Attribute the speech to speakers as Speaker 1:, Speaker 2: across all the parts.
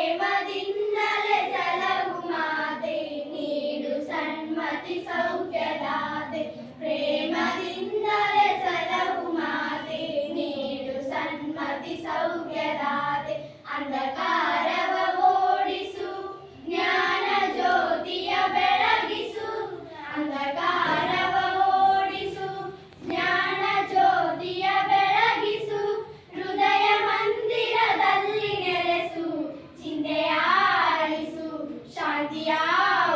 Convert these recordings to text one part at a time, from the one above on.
Speaker 1: ಪ್ರೇಮದಿಂದಲೇ ಸಲಹು ಮಾತೆ ನೀಡು ಸನ್ಮತಿ ಸೌಖ್ಯದಾತೆ ಪ್ರೇಮದಿಂದಲೇ ಸಲಹು ಮಾತೆ ನೀಡು ಸನ್ಮತಿ ಸೌಖ್ಯದಾತೆ ಅಂಧಕಾರವ ಓಡಿಸು ಜ್ಞಾನ ಜ್ಯೋತಿಯ ಬೆಳಗಿಸು ಅಂಧಕಾರವ ಓಡಿಸು ಜ್ಞಾನ ಜ್ಯೋತಿಯ ಬೆಳಗಿಸು ಹೃದಯ ಮಂದಿರದಲ್ಲಿ ನೆಲೆಸು ಚಿಂತೆಯ ಆಲಿಸು ಶಾಂತಿಯ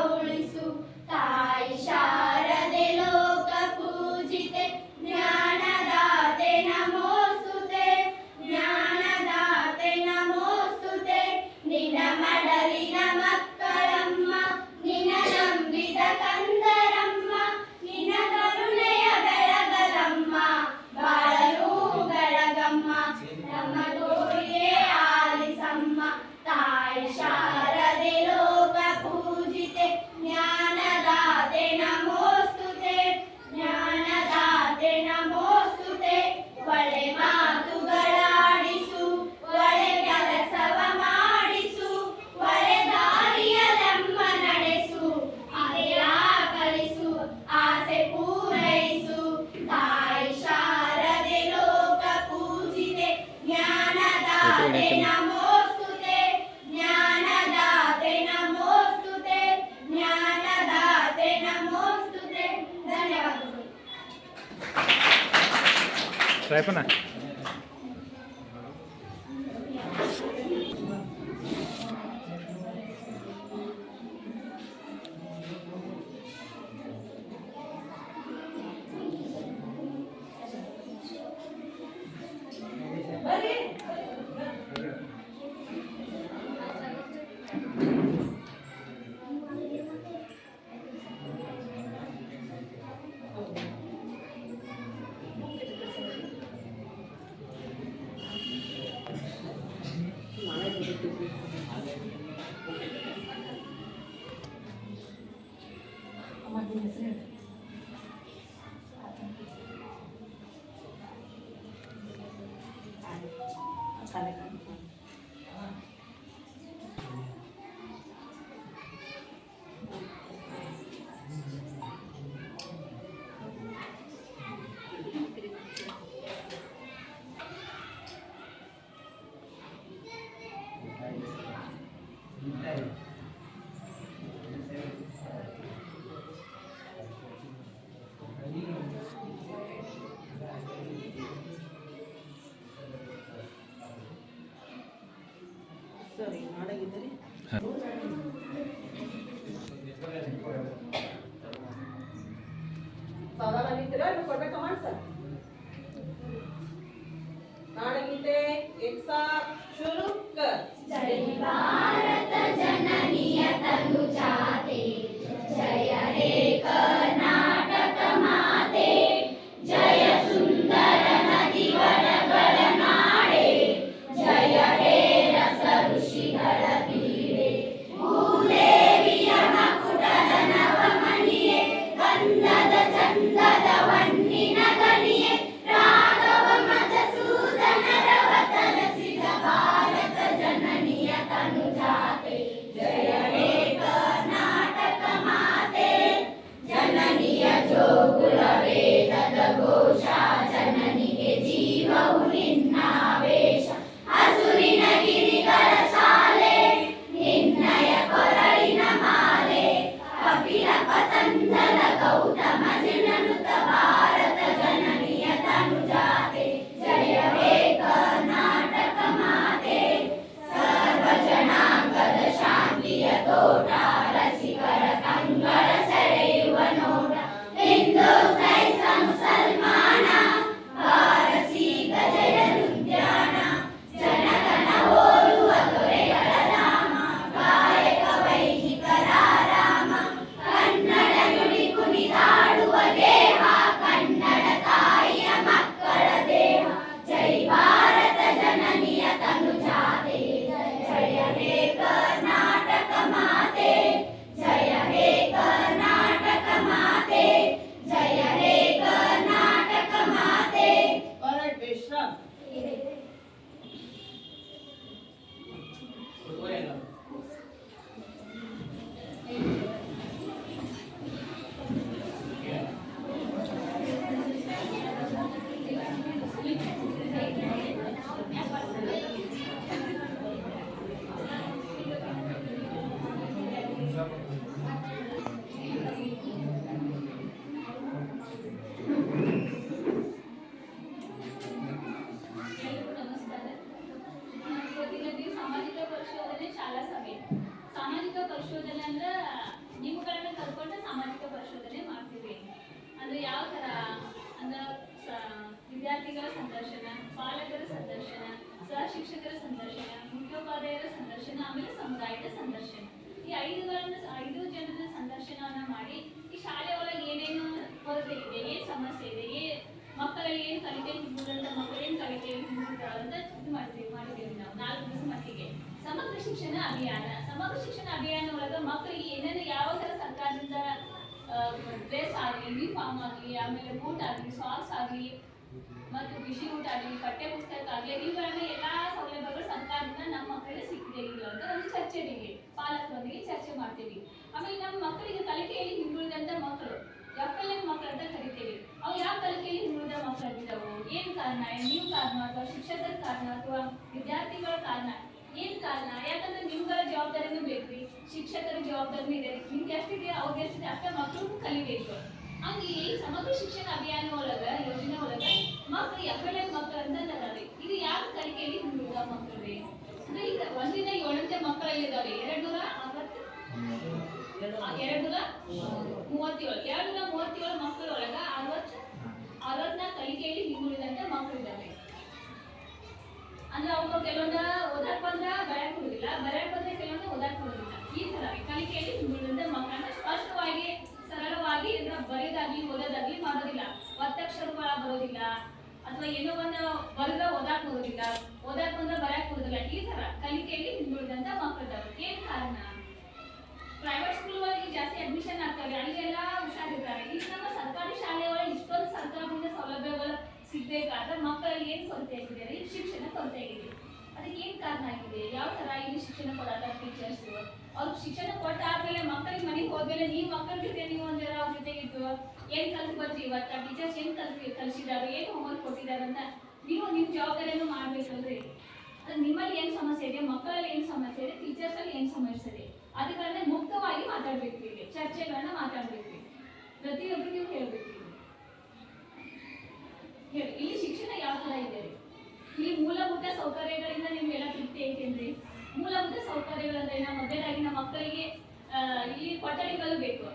Speaker 1: ಉಳಿಸು ತಾಯಿ ಶಾರದೆ ಲೋಕ ಪೂಜಿತೆ ಜ್ಞಾನದಾತೆ ನಮೋಸ್ತುತೆ ಜ್ಞಾನದಾತೆ ನಮೋಸ್ತುತೆ ನಿನ್ನ ಮಡಲಿನ ಮಕ್ಕಳಮ್ಮ ನಿನ್ನ ನಂಬಿದ ಕಂದರಮ್ಮ ನಿನ್ನ ಕರುಣೆಯ ಬೆಳಗಲಮ್ಮ ಬಾಳಲು ಬೆಳಗಮ್ಮ ನಮ್ಮ ತೋರಿಗೆ ಆಲಿಸಮ್ಮ ತಾಯಿ ಶಾರದೆ ಲೋಕ ಪೂಜಿತೆ ಜ್ಞಾನದಾತೆ ನಮೋಸ್ತುತೆ ಜ್ಞಾನದಾತೆ ನಮೋಸ್ತುತೆ ಒಳ್ಳೆ ಮಾತುಗಳಾಡಿಸು ಒಳ್ಳೆ ಕೆಲಸವ ಮಾಡಿಸು ಒಳ್ಳೆ ದಾರಿಯಲೆಮ್ಮ ನಡೆಸು ಇದೆಯ ಕಲಿಸು ಆಸೆ ಪೂರೈಸು ತಾಯಿ ಶಾರದೆ ಲೋಕ ಪೂಜಿತೆ ಜ್ಞಾನದಾತೆ ನಮೋಸ್ತುತೆ ಜ್ಞಾನದಾತೆ ನಮೋಸ್ತುತೆ ಜ್ಞಾನದಾತೆ ನಮೋಸ್ತುತೆ ಧನ್ಯವಾದಗಳು.
Speaker 2: ರಾಯಪ್ಪನ
Speaker 3: ಸರಿ ಮಾಡಾಗಿದ್ದೀರಿ ಸಾಧಾರಣ ನಿಂತಿರ ಕೊಡ್ಬೇಕ ಸರ್ ನಾಡಗೀತೆ ಶುರು ಕರ್
Speaker 1: ಜೈ ಭಾರತ ಜನನಿಯ ತನು ಜಾತೆ ಜಯ ಹೇ ಕರ್ನಾಟಕ ಮಾತೆ ಜಯ ಸುಂದರ ನದಿ ವನಗಳ ನಾಡೆ ಜಯ ಹೇ ರಸ ಋಷಿಗಳ ಬೀಡೆ ಭೂದೇವಿಯ ಮಕುಟದ ನವಮಣಿಯೇ ಗಂಧದ ಚಂದದ ವನ್ನಿನ ಗಣಿಯೇ ರಾಘವ ಮಧುಸೂದನರ ತಲಸಿದ ಭಾರತ ಜನನಿಯ ತನು ಜಾತೆ ಜಯ ಹೇ ಕರ್ನಾಟಕ ಮಾತೆ ಜನ ಪರಿಶೋಧನೆ ಶಾಲಾ ಸಭೆ. ಸಾಮಾಜಿಕ ಪರಿಶೋಧನೆ ಅಂದ್ರೆ ನಿಮ್ಮಗಳನ್ನ ಕರ್ಕೊಂಡು ಸಾಮಾಜಿಕ ಪರಿಶೋಧನೆ ಮಾಡ್ತೀವಿ. ಅಂದ್ರೆ ಯಾವ ತರ ಅಂದ್ರೆ ವಿದ್ಯಾರ್ಥಿಗಳ ಸಂದರ್ಶನ, ಪಾಲಕರ ಸಂದರ್ಶನ, ಸಹ ಶಿಕ್ಷಕರ ಸಂದರ್ಶನ, ಮುಖ್ಯೋಪಾಧ್ಯಾಯರ ಸಂದರ್ಶನ, ಆಮೇಲೆ ಸಮುದಾಯದ ಸಂದರ್ಶನ. ಈ 5 ಜನರ ಸಂದರ್ಶನವನ್ನ ಮಾಡಿ ಈ ಶಾಲೆ ಒಳಗೆ ಏನೇನು ಕೊರತೆ ಇದೆ, ಏನ್ ಸಮಸ್ಯೆ ಇದೆ, ಮಕ್ಕಳಲ್ಲಿ ಏನು ಕಲಿಕೆ ಹಿಂದುಳಿದ ಮಕ್ಕಳು ಏನು ಕಲಿಕೆ ಹಿಂದುಳಿದಾರ ಅಂತ ಇದು ಮಾಡಿದ್ದೇವೆ ನಾವು 4 ದಿವಸ ಮಟ್ಟಿಗೆ. ಸಮಗ್ರ ಶಿಕ್ಷಣ ಅಭಿಯಾನ. ಸಮಗ್ರ ಶಿಕ್ಷಣ ಅಭಿಯಾನ ಒಳಗೆ ಮಕ್ಕಳಿಗೆ ಏನೇನು ಯಾವ ಥರ ಸರ್ಕಾರದಿಂದ ಡ್ರೆಸ್ ಆಗಲಿ, ಯೂನಿಫಾರ್ಮ್ ಆಗಲಿ, ಆಮೇಲೆ ಬೂಟ್ ಆಗಲಿ, ಸಾಕ್ಸ್ ಆಗಲಿ, ಮತ್ತು ಬಿಸಿ ಊಟ ಆಗಲಿ, ಪಠ್ಯ ಪುಸ್ತಕ ಆಗಲಿ, ಇವುಗಳನ್ನ ಎಲ್ಲಾ ಸೌಲಭ್ಯಗಳು ಸರ್ಕಾರದಿಂದ ನಮ್ಮ ಮಕ್ಕಳಿಗೆ ಸಿಕ್ಕಿದೆ ಇಲ್ಲ ಅಂತ ಒಂದು ಚರ್ಚೆಗೆ ಪಾಲಕರೊಂದಿಗೆ ಚರ್ಚೆ ಮಾಡ್ತೀವಿ. ಆಮೇಲೆ ನಮ್ಮ ಮಕ್ಕಳಿಗೆ ಕಲಿಕೆಯಲ್ಲಿ ಹಿಂದುಳಿದಂತ ಮಕ್ಕಳು FLM ಮಕ್ಕಳು ಅಂತ ಕರಿತೀವಿ. ಅವು ಯಾವ ಕಲಿಕೆಯಲ್ಲಿ ಹಿಂದುಳಿದ ಮಕ್ಕಳಾಗಿದ್ದಾವೆ, ಏನ್ ಕಾರಣ, ನೀವು ಕಾರಣ ಅಥವಾ ಶಿಕ್ಷಕರ ಕಾರಣ ಅಥವಾ ವಿದ್ಯಾರ್ಥಿಗಳ ಕಾರಣ, ಏನ್ ಕಾರಣ? ಯಾಕಂದ್ರೆ ನಿಮ್ಗಳ ಜವಾಬ್ದಾರಿನೂ ಬೇಕ್ರಿ, ಶಿಕ್ಷಕರ ಜವಾಬ್ದಾರಿನೂ ಇದೆ. ನಿಮ್ಗೆ ಎಷ್ಟಿದೆ ಅವ್ರಿಗೆ ಎಷ್ಟಿದೆ ಅಷ್ಟೇ ಮಕ್ಕಳು ಕಲಿಬೇಕು. ಹಂಗೆ ಈ ಸಮಗ್ರ ಶಿಕ್ಷಣ ಅಭಿಯಾನ ಒಳಗ ಯೋಜನೆ ಒಳಗ ಮಕ್ಕಳು FLM ಮಕ್ಕಳು ಅಂತ ಅದಾವೆ. ಇದು ಯಾವ ಕಲಿಕೆಯಲ್ಲಿ ಹಿಂದುಳಿದ ಮಕ್ಕಳು ಅಂದ್ರೆ ಈಗ 1ರಿಂದ 7ನೇ ಮಕ್ಕಳಲ್ಲಿ ಇದಾವೆ 237 ಮಕ್ಕಳೊಳಗ 64 ಕಲಿಕೆಯಲ್ಲಿ ಹಿಂದುಳಿದಂತ ಮಕ್ಕಳು ಇದ್ದಾವೆ. ಅಂದ್ರೆ ಅವ್ರು ಕೆಲವೊಂದು ಓದಾಕ್ ಬಂದ್ರ ಬರೆಯಕ್ ಕೊಡುದಿಲ್ಲ, ಬರೆಯಕ್ ಬಂದ್ರೆ ಕೆಲವೊಂದು ಓದಾಕ್ ಕೊಡುದಿಲ್ಲ. ಈ ತರ ಕಲಿಕೆಯಲ್ಲಿ ಹಿಂದುಳಿದಂತ ಮಕ್ಕಳನ್ನ ಸ್ಪಷ್ಟವಾಗಿ ಸರಳವಾಗಿ ಬರೆಯೋದಾಗ್ಲಿ ಓದೋದಾಗ್ಲಿ ಮಾಡೋದಿಲ್ಲ. ಒತ್ತಕ್ಷರಗಳ ಬರೋದಿಲ್ಲ, ಅಥವಾ ಏನೋ ಒಂದು ಬರೆದ ಓದಾಕ್ ಬರೋದಿಲ್ಲ, ಓದಾಕ್ ಬಂದ್ರೆ ಬರೆಯಕ್ ಬರೋದಿಲ್ಲ. ಈ ತರ ಕಲಿಕೆಯಲ್ಲಿ ಹಿಂದುಳಿದಂತ ಮಕ್ಕಳು ಇದ್ದಾವೆ. ಏನ್ ಕಾರಣ? ಪ್ರೈವೇಟ್ ಸ್ಕೂಲ್ ಒಳಗೆ ಜಾಸ್ತಿ ಅಡ್ಮಿಷನ್ ಆಗ್ತವೆ, ಅಲ್ಲಿ ಎಲ್ಲ ಹುಷಾರಿರ್ತಾರೆ. ಈಗ ನಮ್ಮ ಸರ್ಕಾರಿ ಶಾಲೆ ಒಳಗೆ ಇಷ್ಟೊಂದು ಸರ್ಕಾರದಿಂದ ಸೌಲಭ್ಯಗಳು ಸಿಗ್ಬೇಕಾದ್ರೆ ಮಕ್ಕಳಲ್ಲಿ ಏನ್ ಕೊರತೆ ಆಗಿದೆ? ಈ ಶಿಕ್ಷಣ ಕೊರತೆ ಆಗಿದೆ. ಅದಕ್ಕೆ ಏನ್ ಕಾರಣ ಆಗಿದೆ? ಯಾವ ತರ ಇಲ್ಲಿ ಶಿಕ್ಷಣ ಕೊಡಾಕ ಟೀಚರ್ಸ್ ಅವ್ರು ಶಿಕ್ಷಣ ಕೊಟ್ಟಾದ್ಮೇಲೆ ಮಕ್ಕಳಿಗೆ ಮನೆಗೆ ಹೋದ್ಮೇಲೆ ನೀವು ಮಕ್ಕಳ ಜೊತೆ ನೀವು ಒಂದ್ ಜರ ಅವ್ರ ಜೊತೆಗೆ ಇದ್ದು ಏನ್ ಕಲ್ತು ಬಂದ್ರಿ ಇವತ್ತ, ಟೀಚರ್ಸ್ ಏನ್ ಕಲಿಸಿದಾರೆ, ಏನ್ ಹೋಮ್ವರ್ಕ್ ಕೊಟ್ಟಿದ್ದಾರೆ ಅಂತ ನೀವು ನಿಮ್ ಜವಾಬ್ದಾರಿಯನ್ನು ಮಾಡ್ಬೇಕಲ್ರಿ. ಅದು ನಿಮ್ಮಲ್ಲಿ ಏನ್ ಸಮಸ್ಯೆ ಇದೆ, ಮಕ್ಕಳಲ್ಲಿ ಏನ್ ಸಮಸ್ಯೆ ಇದೆ, ಟೀಚರ್ಸ್ ಅಲ್ಲಿ ಏನ್ ಸಮಸ್ಯೆ ಇದೆ, ಅದನ್ನ ಮುಕ್ತವಾಗಿ ಮಾತಾಡ್ಬೇಕು. ಇಲ್ಲಿ ಚರ್ಚೆಗಳನ್ನ ಮಾತಾಡ್ಬೇಕು. ಪ್ರತಿಯೊಬ್ರು ನೀವು ಹೇಳ್ಬೇಕು. ಹೇಳಿ ಇಲ್ಲಿ ಶಿಕ್ಷಣ ಯಾವ ತರ ಇದೆ? ಇಲ್ಲಿ ಮೂಲಭೂತ ಸೌಕರ್ಯಗಳಿಂದ ನಿಮ್ಗೆಲ್ಲ ತೃಪ್ತಿ ಐತೇನ್ರಿ? ಮೂಲಭೂತ ಸೌಕರ್ಯಗಳಂದ್ರೆ ನಮ್ಮ ಮೊದಲಾಗಿ ನಮ್ಮ ಮಕ್ಕಳಿಗೆ ಇಲ್ಲಿ ಕೊಠಡಿಗಳು ಬೇಕು,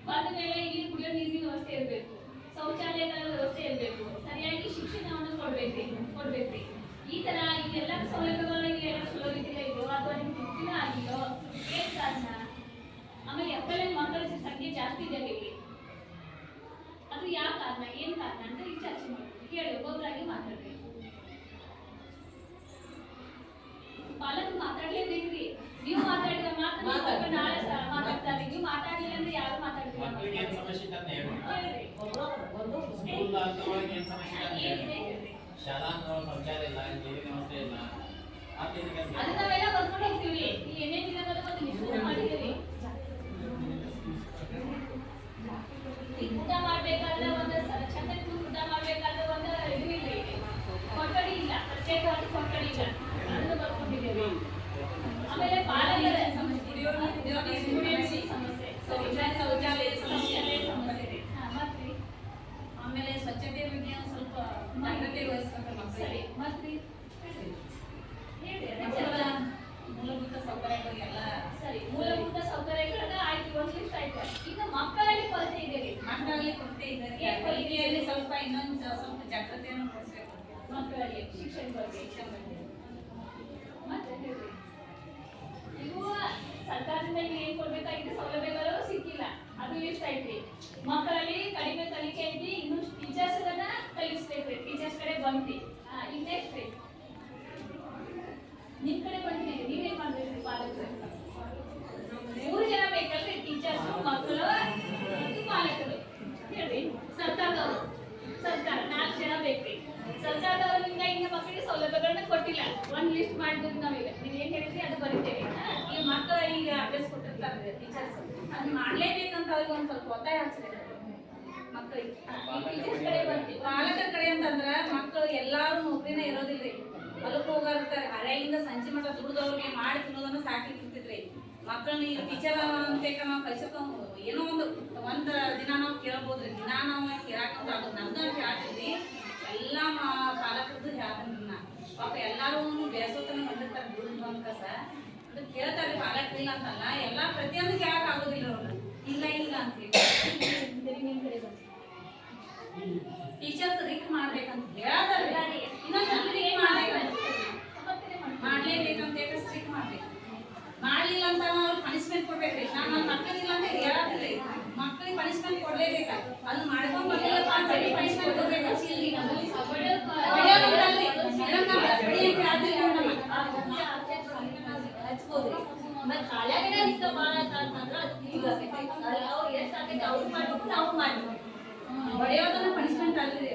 Speaker 1: ಬಂದ ಮೇಲೆ ಇಲ್ಲಿ ಕುಡಿಯೋ ನೀರಿನ ವ್ಯವಸ್ಥೆ ಇರಬೇಕು, ಶೌಚಾಲಯಗಳ ವ್ಯವಸ್ಥೆ ಇರಬೇಕು, ಸರಿಯಾಗಿ ಶಿಕ್ಷಣವನ್ನು ಕೊಡ್ಬೇಕ್ರಿ. ಈ ತರ ಇದೆಲ್ಲ ಸೌಲಭ್ಯಗಳು ಎಲ್ಲ ಚಲೋ ರೀತಿಯಲ್ಲಿ ಇದೆಯೋ ಅಥವಾ ನಿಮ್ಗೆ ತೃಪ್ತಿನ ಆಗಿದೋ ಏನ್ ಕಾರಣ? ಆಮೇಲೆ FLM ಮಕ್ಕಳ ಸಂಖ್ಯೆ ಜಾಸ್ತಿ ಇದೆ ಇಲ್ಲಿ, ಅದು ಯಾವ ಕಾರಣ, ಏನ್ ಕಾರಣ ಅಂತ ಈಗ ಚರ್ಚೆ ಮಾಡ್ತೀವಿ. ಹೇಳಿ, ಒಬ್ಬೊಬ್ಬರಾಗಿ ಮಾತಾಡ್ಬೇಕು. ಪಾಲಕರು ಮಾತಾಡ್ಲೇಬೇಕ್ರಿ. ನೀವು ಮಾತಾಡಿದ ಮಾತ್ರ ನಾಳೆ ಮಾತಾಡ್ತಾರೆ. ನೀವು ಮಾತಾಡಲಿಲ್ಲ ಅಂದ್ರೆ ಯಾರು ಮಾತಾಡ್ತೀವಿ? ಅದು ನಾವೆಲ್ಲ ಬರ್ಕೊಂಡು ಹೋಗ್ತೀವಿ. ಏನೇನಿದೆ ಅನ್ನೋದು ಒಂದು ಲಿಸ್ಟ್ ಮಾಡಿದ್ದೀವಿ. ಊಟ ಮಾಡ್ಬೇಕಾದ್ರೆ ಒಂದು ಚಂದ ಊಟ ಮಾಡ್ಬೇಕಾದ್ರೆ ಒಂದು ಇದು ಇಲ್ಲ, ಕೊಠಡಿ ಇಲ್ಲ, ಪ್ರತ್ಯೇಕವಾಗಿ ಕೊಠಡಿ ಇಲ್ಲ, ಅದನ್ನು ಬರ್ಕೊಂಡಿದ್ದೇವೆ. ಆಮೇಲೆ ಪಾಲಕರ ಸಮಸ್ಯೆ, ಶೌಚಾಲಯ ಸಮಸ್ಯೆ ಇದೆ. ಮತ್ತೆ
Speaker 2: ಆಮೇಲೆ ಸ್ವಚ್ಛತೆ ಬಗ್ಗೆ ಸ್ವಲ್ಪ ಜಾಗ್ರತೆ ವಹಿಸ್ಬೇಕು.
Speaker 1: ಸರಿ, ಮತ್ತೆ
Speaker 2: ಮೂಲಭೂತ ಸೌಕರ್ಯಗಳಿಗೆಲ್ಲ
Speaker 1: ಸರಿ, ಮೂಲಭೂತ ಸೌಕರ್ಯಗಳನ್ನ ಆಯ್ತು, ಒಂದು ಲಿಸ್ಟ್ ಆಯ್ತು. ಈಗ ಮಕ್ಕಳಲ್ಲಿ ಕೊರತೆ ಇದೆ ರೀ.
Speaker 2: ಮಕ್ಕಳಲ್ಲಿ ಕೊರತೆ ಇದೆ. ಕಲಿಕೆಯಲ್ಲಿ ಸ್ವಲ್ಪ ಇನ್ನೊಂದು ಸ್ವಲ್ಪ ಜಾಗ್ರತೆಯನ್ನು ಕೊಡಿಸ್ಬೇಕು
Speaker 1: ಮಕ್ಕಳಿಗೆ ಶಿಕ್ಷಣ ಬಗ್ಗೆ. ಮತ್ತೆ ಹೇಳ್ರಿ, ಇವು ಸರ್ಕಾರದಿಂದ ಈಗ ಏನ್ ಕೊಡ್ಬೇಕಾಗಿದ್ದ ಸೌಲಭ್ಯಗಳು ಸಿಕ್ಕಿಲ್ಲ, ಅದು ಲಿಸ್ಟ್ ಐತ್ರಿ. ಮಕ್ಕಳಲ್ಲಿ ಕಡಿಮೆ ಕಲಿಕೆ ಐತಿ, ಇನ್ನು ಟೀಚರ್ಸ್ ಕಲಿಸ್ಬೇಕ್ರಿ. ಟೀಚರ್ಸ್ ಕಡೆ ಬಂದ್ರಿ. ಈಗ ನೆಕ್ಸ್ಟ್ ರೀ, ನಿಮ್ ಕಡೆ ಬಂದಿದೆ, ನೀವೇನ್ ಮಾಡ್ಬೇಕ್ರಿ? ಪಾಲಕರು 3 ಜನ ಬೇಕಲ್ರಿ, ಟೀಚರ್ಸ್, ಮಕ್ಕಳು ಮತ್ತು ಪಾಲಕರು. ಹೇಳ್ರಿ, ಸರ್ಕಾರದವರು 4 ಜನ ಬೇಕ್ರಿ. ಸರ್ಕಾರದವರಿಂದ ಇನ್ನು ಮಕ್ಕಳಿಗೆ ಸೌಲಭ್ಯಗಳನ್ನ ಕೊಟ್ಟಿಲ್ಲ. ಒಂದ್ ಲಿಸ್ಟ್ ಮಾಡಿದ್ವಿ ನಾವೀಗ. ನೀವ್ ಏನ್ ಹೇಳಿದ್ರಿ ಅದು ಬರೀತೇವೆ.
Speaker 2: ಈಗ ಮಕ್ಕಳು ಈಗ ಅಭ್ಯಾಸ ಕೊಟ್ಟಿರ್ತಾರೆ ಟೀಚರ್ಸ್, ಅದು ಮಾಡ್ಲೇಬೇಕಂತ ಅವ್ರಿಗೆ ಒಂದ್ ಸ್ವಲ್ಪ ಒತ್ತಾಯ ಹಚ್ಚಿದ್ರೆ ಮಕ್ಕಳಿಗೆ.
Speaker 1: ಟೀಚರ್ಸ್ ಕಡೆ ಬರ್ತೀವಿ.
Speaker 2: ಪಾಲಕರ ಕಡೆ ಅಂತಂದ್ರ ಮಕ್ಕಳು ಎಲ್ಲಾರು ನೌಕರಿನ ಇರೋದಿಲ್ರಿ, ಹೊಲಕ್ಕೆ ಹೋಗಿರ್ತಾರೆ. ಹಳೆಯಿಂದ ಸಂಜೆ ಮಟ್ಟ ದುಡ್ದವ್ರಿಗೆ ಮಾಡಿ ತಿನ್ನೋದನ್ನ ಸಾಕಿರ್ತಿದ್ರಿ. ಮಕ್ಕಳನ್ನ ಈಗ ಟೀಚರ್ ಅಂತ ನಾವು ಕಳ್ಸಕ ಏನೋ ಒಂದ್ ದಿನ ನಾವು ಕೇಳ್ಬೋದ್ರಿ. ದಿನ ನಾವು ಕೇಳಾಕಂತ ಅದು ನಮ್ದು ಕೇಳಾಕಿದ್ರಿ. ಎಲ್ಲ ಪಾಲಕರದ್ದು ಹೇಳ್ತೀನಿ ನಾ. ಪಾಪ ಎಲ್ಲಾರು ಬೇಸೋತನ ಬಂದಿರ್ತಾರೆ ದುಡ್ಡು ಬಂದ ಕಸ. ಅದು ಕೇಳ್ತಾರೆ ಪಾಲಕರು ಇಲ್ಲ ಅಂತಲ್ಲ, ಎಲ್ಲ ಪ್ರತಿಯೊಂದು ಕೇಳಕ್ ಆಗೋದಿಲ್ಲ ಅವ್ರನ್ನ. ಇಲ್ಲ ಇಲ್ಲ ಅಂತ ಟೀಚರ್ಸ್ ರಿಕ್ ಮಾಡ್ಬೇಕಂತ ಹೇಳ್ತಾರೆ, ಇನ್ನೊಂದ್ಸಲ ರಿಕ್ ಮಾಡ್ಲೇಬೇಕಂತ ಸ್ಟ್ರಿಕ್ ಮಾಡ್ಬೇಕು. ಮಾಡ್ಲಿಲ್ಲ ಅಂತ ಅವ್ರು ಪನಿಷ್ಮೆಂಟ್ ಕೊಡ್ಬೇಕ್ರಿ. ನಾನು ನನ್ನ ಮಕ್ಕಳಿಲ್ಲ ಅಂತ ಹೇಳತ್ರಿ, ಮಕ್ಕಳಿಗೆ ಪನಿಷ್ಮೆಂಟ್ ಕೊಡ್ಲೇಬೇಕ. ಅದನ್ನ ಮಾಡ್ಕೊಂಡ್ ಬರ್ಲಿಲ್ಲಪ್ಪ ಅಂತ ಹೇಳಿ ಪನಿಷ್ಮೆಂಟ್ ಕೊಡ್ಬೇಕು. ಹಚ್ಬೋದ್ರಿ
Speaker 4: ಮತ್ತೆ ಶಾಲೆಗಡೆ ಇಂತ ಮಾಡಕ ಅಂತಂದ್ರೆ ಅದು ಈಗ ಅವ್ರು ಎಷ್ಟು ಆಗ್ತೈತೆ ಅವ್ರು ಮಾಡ್ಬೇಕು, ನಾವು ಮಾಡ್ಬೇಕು.
Speaker 2: ಬಡಿಯೋದನ್ನ ಪನಿಷ್ಮೆಂಟ್ ಅಲ್ರಿ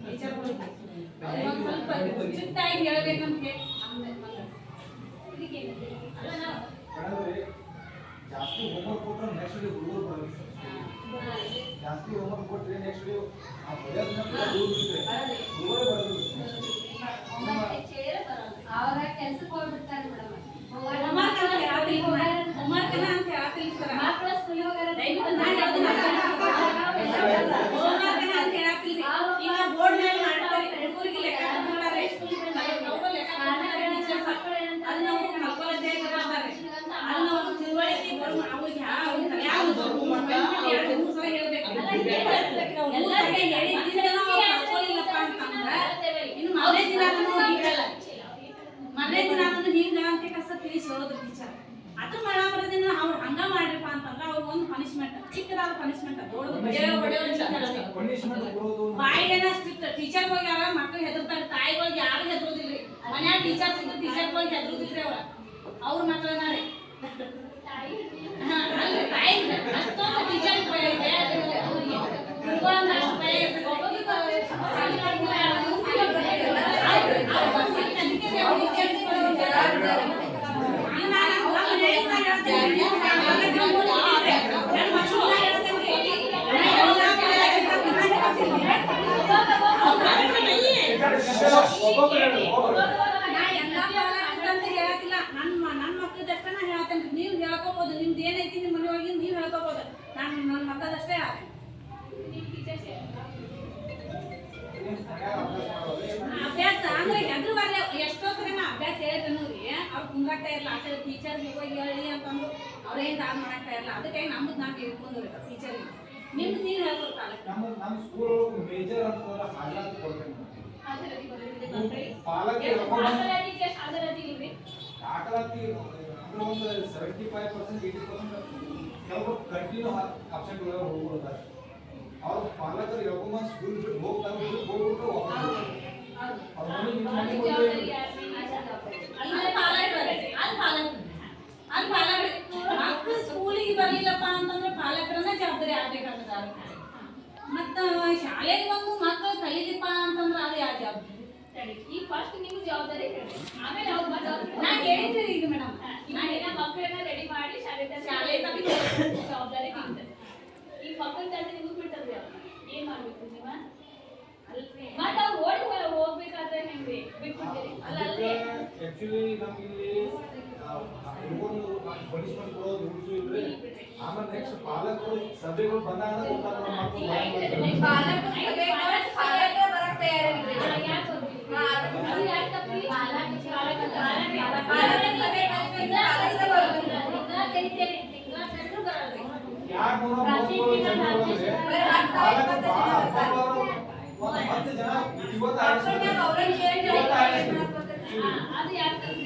Speaker 2: ಟೀಚರ್ ಸ್ವಲ್ಪ ಚಿಟ್ಟಾಗಿ ಹೇಳ್ಬೇಕಂತ
Speaker 4: ಅಲ್ಲ ನಾವು
Speaker 5: ಜಾಸ್ತಿ ಹೋಮ್ವರ್ಕ್ ಕೊಟ್ಟರೆ ನೆಕ್ಸ್ಟ್ ಡೇ ಹುಡುಗರು ಬರಲ್ಲ ಸರ್. ಜಾಸ್ತಿ ಹೋಮ್ವರ್ಕ್ ಕೊಟ್ಟರೆ ನೆಕ್ಸ್ಟ್ ಡೇ ಆ ಬರೆಯೋದನ್ನ ಹುಡುಗರೇ ಬರೋದಿಲ್ಲ.
Speaker 4: ಅವ್ರ ಕೆಲ್ಸಕ್ಕೆ ಹೋಗ್ಬಿಡ್ತಾರೆ ಮೇಡಮ್.
Speaker 2: ಹೋಮ್ವರ್ಕ್ ಅಂತ ಹೇಳತ್ತಿಲ್ಲ ಸರ್.
Speaker 4: ಮಕ್ಕಳು ಸ್ಕೂಲಿಗೆ ಹೋಗಾರ
Speaker 2: ಬೋರ್ಡ್ ಮೇಲೆ ಮಾಡ್ತಾರೆ ಹುಡುಗರಿಗೆ ಲೆಕ್ಕ ಮಾಡ್ತಾರೆ. ತಿಳುವಳಿಕೆ ಅವ್ರಿಗೆ ಮನೆ ದಿನ ಅದನ್ನು ಹಿಂಗ ಅಂತ ಕಸ ತಿಳಿಸಿ ಹೇಳೋದು ಟೀಚರ್. ಅದು ಮಾಡಾಮರದಿನ ಅವ್ರು ಹಂಗ ಮಾಡ್ರಪ್ಪ ಅಂತಂದ್ರೆ ಅವ್ರಿಗೆ ಒಂದು ಪನಿಷ್ಮೆಂಟ್, ಚಿಕ್ಕದಾದ ಪನಿಷ್ಮೆಂಟ್, ದೊಡ್ಡದು ಬಾಯಿಗೆನ ಸ್ಟ್ರಿಕ್ಟ್. ಟೀಚರ್ ಹೋಗ್ಯಾರ ಮಕ್ಳು ಹೆದರ್ತಾರೆ, ತಾಯಿಗಳಿಗೆ ಯಾರು ಹೆದರೋದಿಲ್ರಿ. ಮನ್ಯಾಗ ಟೀಚರ್ಸ್ ಇದ್ದು ಟೀಚರ್ಗಳಿಗೆ ಹೆದರೋದಿಲ್ರಿ ಅವ್ರ ಮಕ್ಕಳನ್ನ ರೀ. ಅಲ್ರಿ ತಾಯಿ ಅಷ್ಟೊಂದು ಟೀಚರ್ ಭಯ ಇದೆ, ಹುಡುಗಂದ್ರೆ ಅಷ್ಟು ಭಯ ಇರ್ತದೆ. ನನ್ನ ಮಕ್ಕಳದಷ್ಟ ನಾ ಹೇಳ್ತೇನೆ. ನೀವು ಹೇಳ್ಕೋಬಹುದು, ನಿಮ್ದು ಏನೈತಿ ನಿಮ್ಮ ಮನೆಯೊಳಗೆ ನೀವು ಹೇಳ್ಕೋಬಹುದು. ನಾನು ನನ್ನ ಮಕ್ಕಳದಷ್ಟೇ ಹೇಳ್ತೇನೆ. ಅಭ್ಯಾಸ ಅಂದ್ರೆ ಹೆದ್ರವಾರೆ ಎಷ್ಟೊತ್ತರೇನ ಅಭ್ಯಾಸ ಹೇಳ್ತೇನೆ ರೀ. ಅವ್ರು ಕುಂದಾಗ್ತಾ ಇರಲ್ಲ, ಆ ಟೀಚರ್ಗೆ ಹೋಗಿ ಹೇಳಿ ಅಂತಂದು ಅವ್ರೇನು ದಾನ್ ಮಾಡಾಕ್ತಾ ಇರಲ್ಲ. ಅದಕ್ಕೆ ನಮ್ದು ನಾವು ಹೇಳ್ಕೊಂಡು ಟೀಚರ್ಗೆ ನಿಮ್ದು ನೀವು ಹೇಳ್ಕೊಡ್ತಾಳೆ.
Speaker 5: ನಮ್ಮ ಸ್ಕೂಲ್ ಮೇಜರ್ ಅಂತಂದ್ರೆ ಹಾಜರಾತಿ ಕೊಡ್ತೇನೆ. ದಾಖಲಾತಿ ಅಂದ್ರೆ ಒಂದು 75% 80% ಕೆಲವರು ಕಂಟಿನ್ಯೂ ಅಬ್ಸೆಂಟ್ ಹೋಗ್ಬಿಡ್ತಾರೆ. ಅವ್ರ ಪಾಲಕರು ಹೇಳ್ಕೊಂಬ ಸ್ಕೂಲ್ ಬಿಟ್ಟು ಹೋಗ್ತಾರೆ, ಹೋಗ್ಬಿಟ್ಟು ಅವ್ರ
Speaker 2: ಮಕ್ಕಳು ಸ್ಕೂಲಿಗೆ ಬರ್ಲಿಲ್ಲಪ್ಪ ಅಂತಂದ್ರೆ ಪಾಲಕರನ್ನ ಜವಾಬ್ದಾರಿ ಆಗ್ಬೇಕಾಗ್ತದ. ಮತ್ತ ಶಾಲೆಗೆ ಬಂದು ಮಕ್ಕಳು ಕಲೀಲಿಪ್ಪ ಅಂತಂದ್ರೆ ಅದು ಯಾವ ಜವಾಬ್ದಾರಿ?
Speaker 1: ಈ ಫಸ್ಟ್ ನಿಮ್ಗೆ ಜವಾಬ್ದಾರಿ ಹೇಳಿ, ಆಮೇಲೆ ಅವ್ರು
Speaker 2: ನಾ ಹೇಳಿದ್ರಿ ಈಗ ಮೇಡಮ್,
Speaker 1: ಮಕ್ಕಳನ್ನ ರೆಡಿ ಮಾಡಿ ಶಾಲೆ ಜವಾಬ್ದಾರಿ ನಿಮ್ದು. ಈ ಮಕ್ಕಳ ತಂದೆ ನಿಮ್ಗೆ ಬಿಟ್ಟದ್ರಿ ಅವ್ರು ಏನ್ ಮಾಡ್ಬೇಕು ನೀವ? ಮತ್ತೆ ಅವ್ರು ಓಡಿ ಹೋಗ್ಬೇಕಾದ್ರೆ ಹೆಂಗ್ರಿ ಬಿಟ್ಬಿಡ್ತೀರಿ? ಅಲ್ಲ ಅಲ್ರಿ
Speaker 5: ಆಕ್ಚುಲಿ ನಮ್ಗೆ ಇಲ್ಲಿ ಹುಡುಗರು ಪನಿಷ್ಮೆಂಟ್ ಕೊಡೋದು ರೂಲ್ಸು ಇದ್ರೆ ಆಮೇಲೆ ನೆಕ್ಸ್ಟ್ ಪಾಲಕರು ಸಭೆಗಳು ಬಂದಾಗ
Speaker 1: ಅದು ಯಾಕಂದ್ರಿ